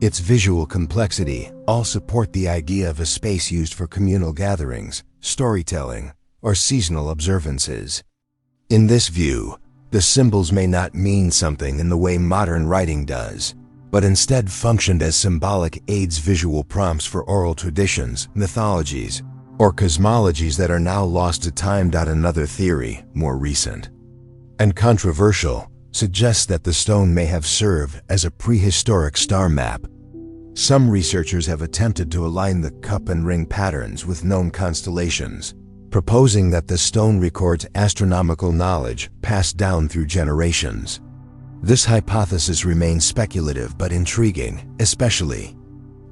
S1: its visual complexity all support the idea of a space used for communal gatherings, storytelling, or seasonal observances. In this view, the symbols may not mean something in the way modern writing does, but instead functioned as symbolic aids, visual prompts for oral traditions, mythologies, or cosmologies that are now lost to time. Another theory, more recent and controversial, suggests that the stone may have served as a prehistoric star map. Some researchers have attempted to align the cup and ring patterns with known constellations, proposing that the stone records astronomical knowledge passed down through generations. This hypothesis remains speculative but intriguing, especially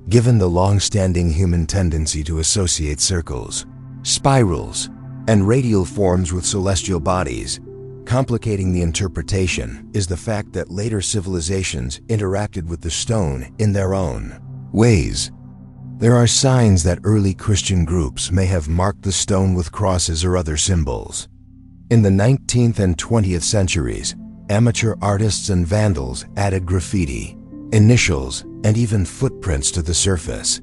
S1: given the long-standing human tendency to associate circles, spirals, and radial forms with celestial bodies. Complicating the interpretation is the fact that later civilizations interacted with the stone in their own ways. There are signs that early Christian groups may have marked the stone with crosses or other symbols. In the 19th and 20th centuries, amateur artists and vandals added graffiti, initials, and even footprints to the surface.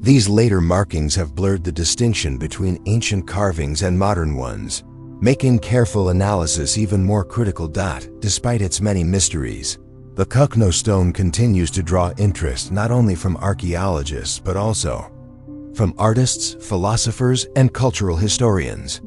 S1: These later markings have blurred the distinction between ancient carvings and modern ones, making careful analysis even more critical. Despite its many mysteries, the Cochno Stone continues to draw interest not only from archaeologists but also from artists, philosophers, and cultural historians.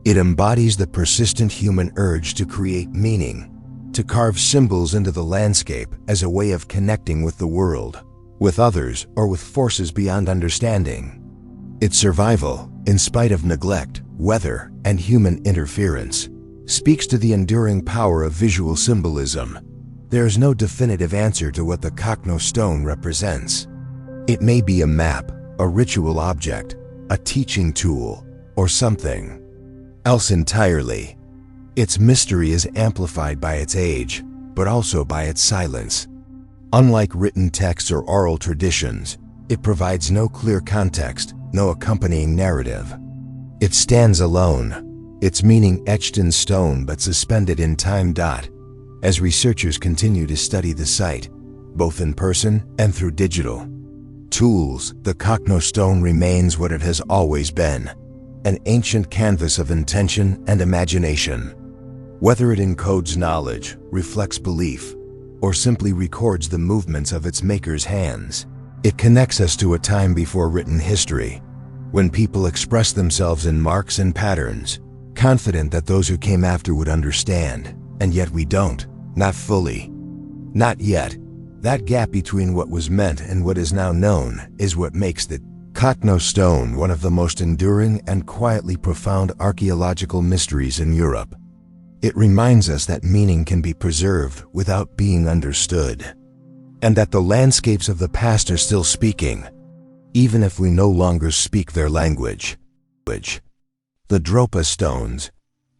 S1: It embodies the persistent human urge to create meaning, to carve symbols into the landscape as a way of connecting with the world, with others, or with forces beyond understanding. Its survival, in spite of neglect, weather, and human interference, speaks to the enduring power of visual symbolism. There is no definitive answer to what the Cochno Stone represents. It may be a map, a ritual object, a teaching tool, or something else entirely. Its mystery is amplified by its age, but also by its silence. Unlike written texts or oral traditions, it provides no clear context, no accompanying narrative. It stands alone, its meaning etched in stone but suspended in time. As researchers continue to study the site, both in person and through digital tools, the Cochno Stone remains what it has always been, an ancient canvas of intention and imagination. Whether it encodes knowledge, reflects belief, or simply records the movements of its maker's hands, it connects us to a time before written history, when people expressed themselves in marks and patterns, confident that those who came after would understand, and yet we don't, not fully. Not yet. That gap between what was meant and what is now known is what makes the Cochno Stone one of the most enduring and quietly profound archaeological mysteries in Europe. It reminds us that meaning can be preserved without being understood, and that the landscapes of the past are still speaking, even if we no longer speak their language. The Dropa stones,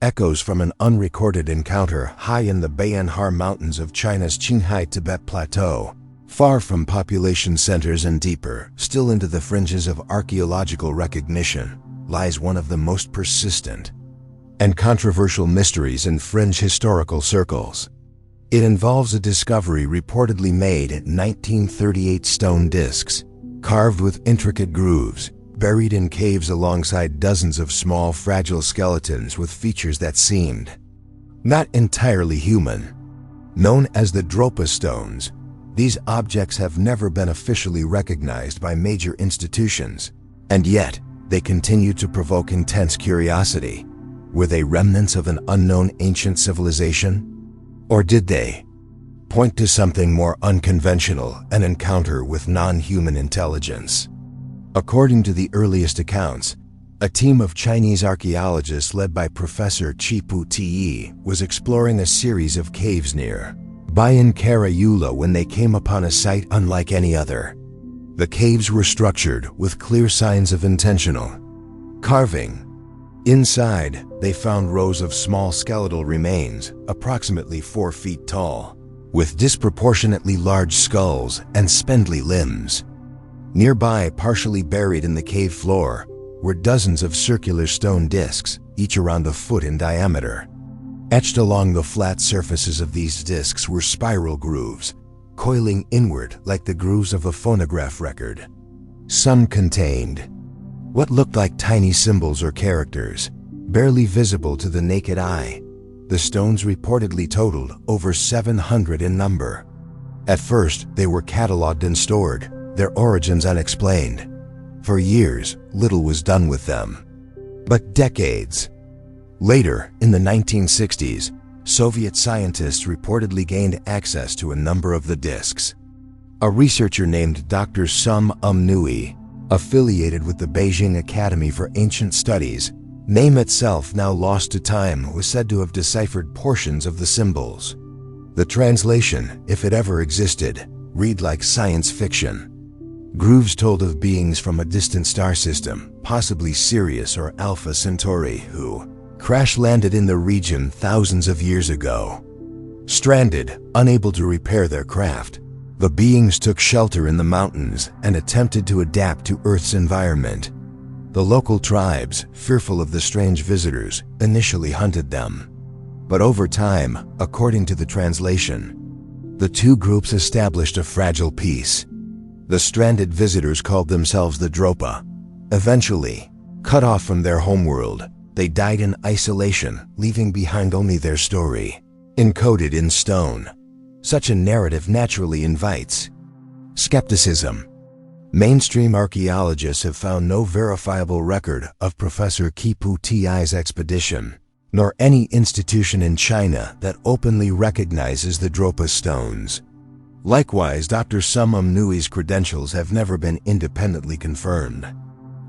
S1: echoes from an unrecorded encounter high in the Bayanhar Mountains of China's Qinghai Tibet Plateau, far from population centers and deeper, still into the fringes of archaeological recognition, lies one of the most persistent and controversial mysteries in fringe historical circles. It involves a discovery reportedly made at 1938 stone discs, carved with intricate grooves, buried in caves alongside dozens of small, fragile skeletons with features that seemed not entirely human. Known as the Dropa stones, these objects have never been officially recognized by major institutions, and yet they continue to provoke intense curiosity. Were they remnants of an unknown ancient civilization? Or did they point to something more unconventional, an encounter with non-human intelligence? According to the earliest accounts, a team of Chinese archaeologists led by Professor Qipu Tiyi was exploring a series of caves near Bayan Karayula when they came upon a site unlike any other. The caves were structured with clear signs of intentional carving. Inside, they found rows of small skeletal remains, approximately 4 feet tall, with disproportionately large skulls and spindly limbs. Nearby, partially buried in the cave floor, were dozens of circular stone discs, each around a foot in diameter. Etched along the flat surfaces of these discs were spiral grooves, coiling inward like the grooves of a phonograph record. Some contained what looked like tiny symbols or characters, barely visible to the naked eye. The stones reportedly totaled over 700 in number. At first, they were cataloged and stored, their origins unexplained. For years, little was done with them. But decades later, in the 1960s, Soviet scientists reportedly gained access to a number of the discs. A researcher named Dr. Sum Nui, affiliated with the Beijing Academy for Ancient Studies, name itself now lost to time, was said to have deciphered portions of the symbols. The translation, if it ever existed, read like science fiction. Grooves told of beings from a distant star system, possibly Sirius or Alpha Centauri, who crash-landed in the region thousands of years ago. Stranded, unable to repair their craft, the beings took shelter in the mountains and attempted to adapt to Earth's environment. The local tribes, fearful of the strange visitors, initially hunted them. But over time, according to the translation, the two groups established a fragile peace. The stranded visitors called themselves the Dropa. Eventually, cut off from their homeworld, they died in isolation, leaving behind only their story, encoded in stone. Such a narrative naturally invites skepticism. Mainstream archaeologists have found no verifiable record of Professor Qipu Tiyi's expedition, nor any institution in China that openly recognizes the Dropa stones. Likewise, Dr. Sum Nui's credentials have never been independently confirmed,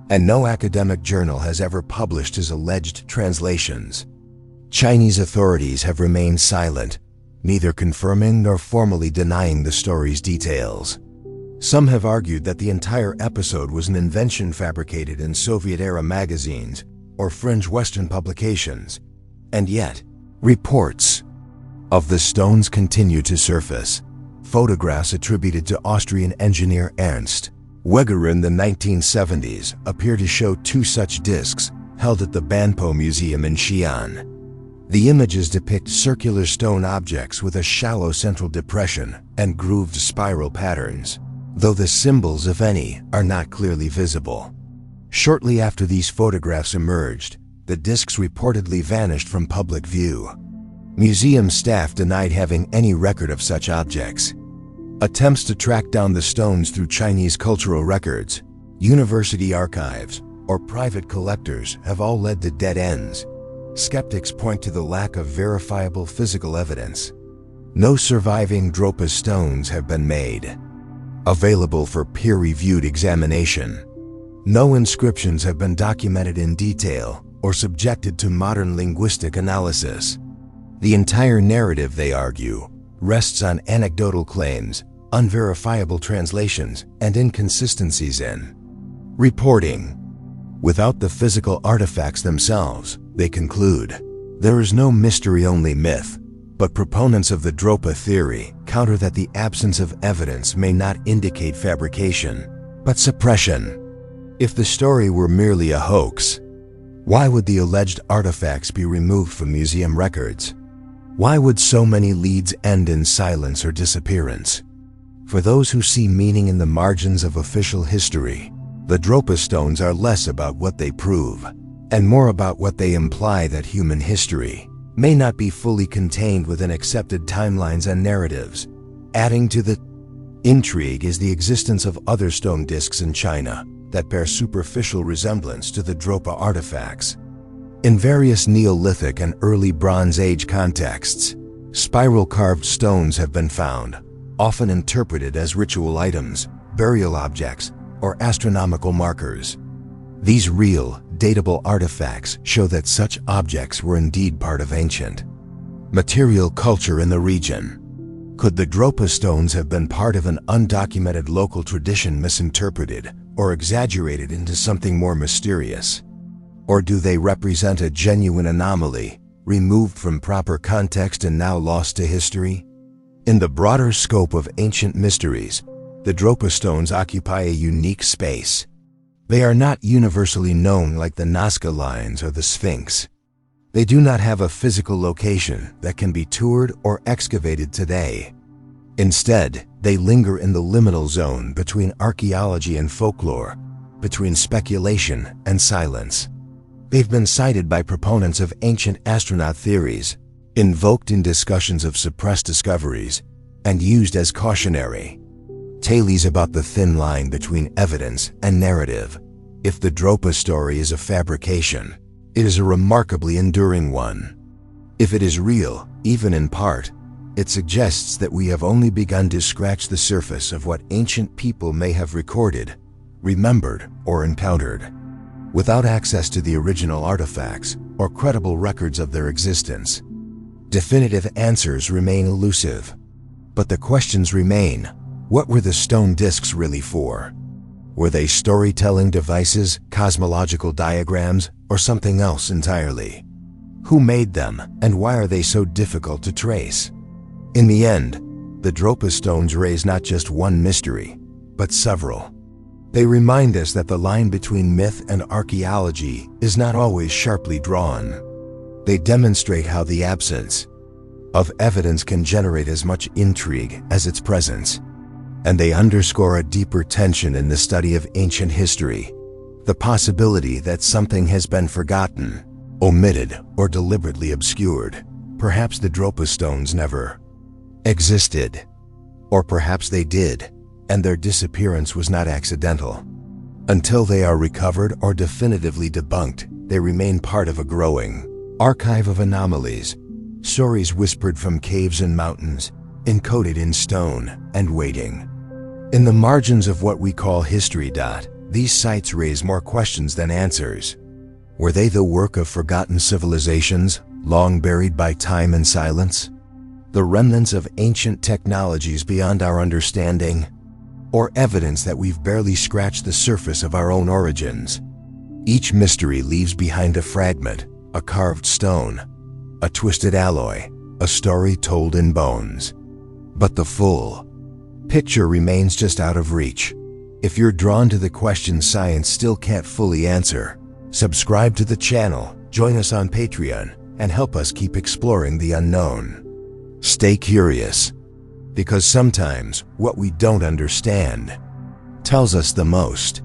S1: and no academic journal has ever published his alleged translations. Chinese authorities have remained silent, neither confirming nor formally denying the story's details. Some have argued that the entire episode was an invention fabricated in Soviet-era magazines or fringe Western publications, and yet, reports of the stones continue to surface. Photographs attributed to Austrian engineer Ernst Wegerer in the 1970s appear to show two such discs held at the Banpo Museum in Xi'an. The images depict circular stone objects with a shallow central depression and grooved spiral patterns, though the symbols, if any, are not clearly visible. Shortly after these photographs emerged, the discs reportedly vanished from public view. Museum staff denied having any record of such objects. Attempts to track down the stones through Chinese cultural records, university archives, or private collectors have all led to dead ends. Skeptics point to the lack of verifiable physical evidence. No surviving Dropa stones have been made available for peer-reviewed examination. No inscriptions have been documented in detail or subjected to modern linguistic analysis. The entire narrative, they argue, rests on anecdotal claims, unverifiable translations, and inconsistencies in reporting. Without the physical artifacts themselves, they conclude, there is no mystery, only myth. But proponents of the Dropa theory counter that the absence of evidence may not indicate fabrication, but suppression. If the story were merely a hoax, why would the alleged artifacts be removed from museum records? Why would so many leads end in silence or disappearance? For those who see meaning in the margins of official history, the Dropa stones are less about what they prove, and more about what they imply that human history may not be fully contained within accepted timelines and narratives. Adding to the intrigue is the existence of other stone discs in China that bear superficial resemblance to the Dropa artifacts. In various Neolithic and early Bronze Age contexts, spiral-carved stones have been found, often interpreted as ritual items, burial objects, or astronomical markers. These real, datable artifacts show that such objects were indeed part of ancient material culture in the region. Could the Dropa stones have been part of an undocumented local tradition, misinterpreted or exaggerated into something more mysterious? Or do they represent a genuine anomaly, removed from proper context and now lost to history? In the broader scope of ancient mysteries, the Dropa stones occupy a unique space. They are not universally known like the Nazca lines or the Sphinx. They do not have a physical location that can be toured or excavated today. Instead, they linger in the liminal zone between archaeology and folklore, between speculation and silence. They've been cited by proponents of ancient astronaut theories, invoked in discussions of suppressed discoveries, and used as cautionary tales about the thin line between evidence and narrative. If the Dropa story is a fabrication, it is a remarkably enduring one. If it is real, even in part, it suggests that we have only begun to scratch the surface of what ancient people may have recorded, remembered, or encountered. Without access to the original artifacts or credible records of their existence, definitive answers remain elusive. But the questions remain. What were the stone discs really for? Were they storytelling devices, cosmological diagrams, or something else entirely? Who made them, and why are they so difficult to trace? In the end, the Dropa stones raise not just one mystery, but several. They remind us that the line between myth and archaeology is not always sharply drawn. They demonstrate how the absence of evidence can generate as much intrigue as its presence. And they underscore a deeper tension in the study of ancient history, the possibility that something has been forgotten, omitted, or deliberately obscured. Perhaps the Dropa stones never existed. Or perhaps they did, and their disappearance was not accidental. Until they are recovered or definitively debunked, they remain part of a growing archive of anomalies, stories whispered from caves and mountains, encoded in stone, and waiting in the margins of what we call history. These sites raise more questions than answers. Were they the work of forgotten civilizations, long buried by time and silence? The remnants of ancient technologies beyond our understanding? Or evidence that we've barely scratched the surface of our own origins? Each mystery leaves behind a fragment, a carved stone, a twisted alloy, a story told in bones. But the full picture remains just out of reach. If you're drawn to the questions science still can't fully answer, subscribe to the channel, join us on Patreon, and help us keep exploring the unknown. Stay curious, because sometimes what we don't understand tells us the most.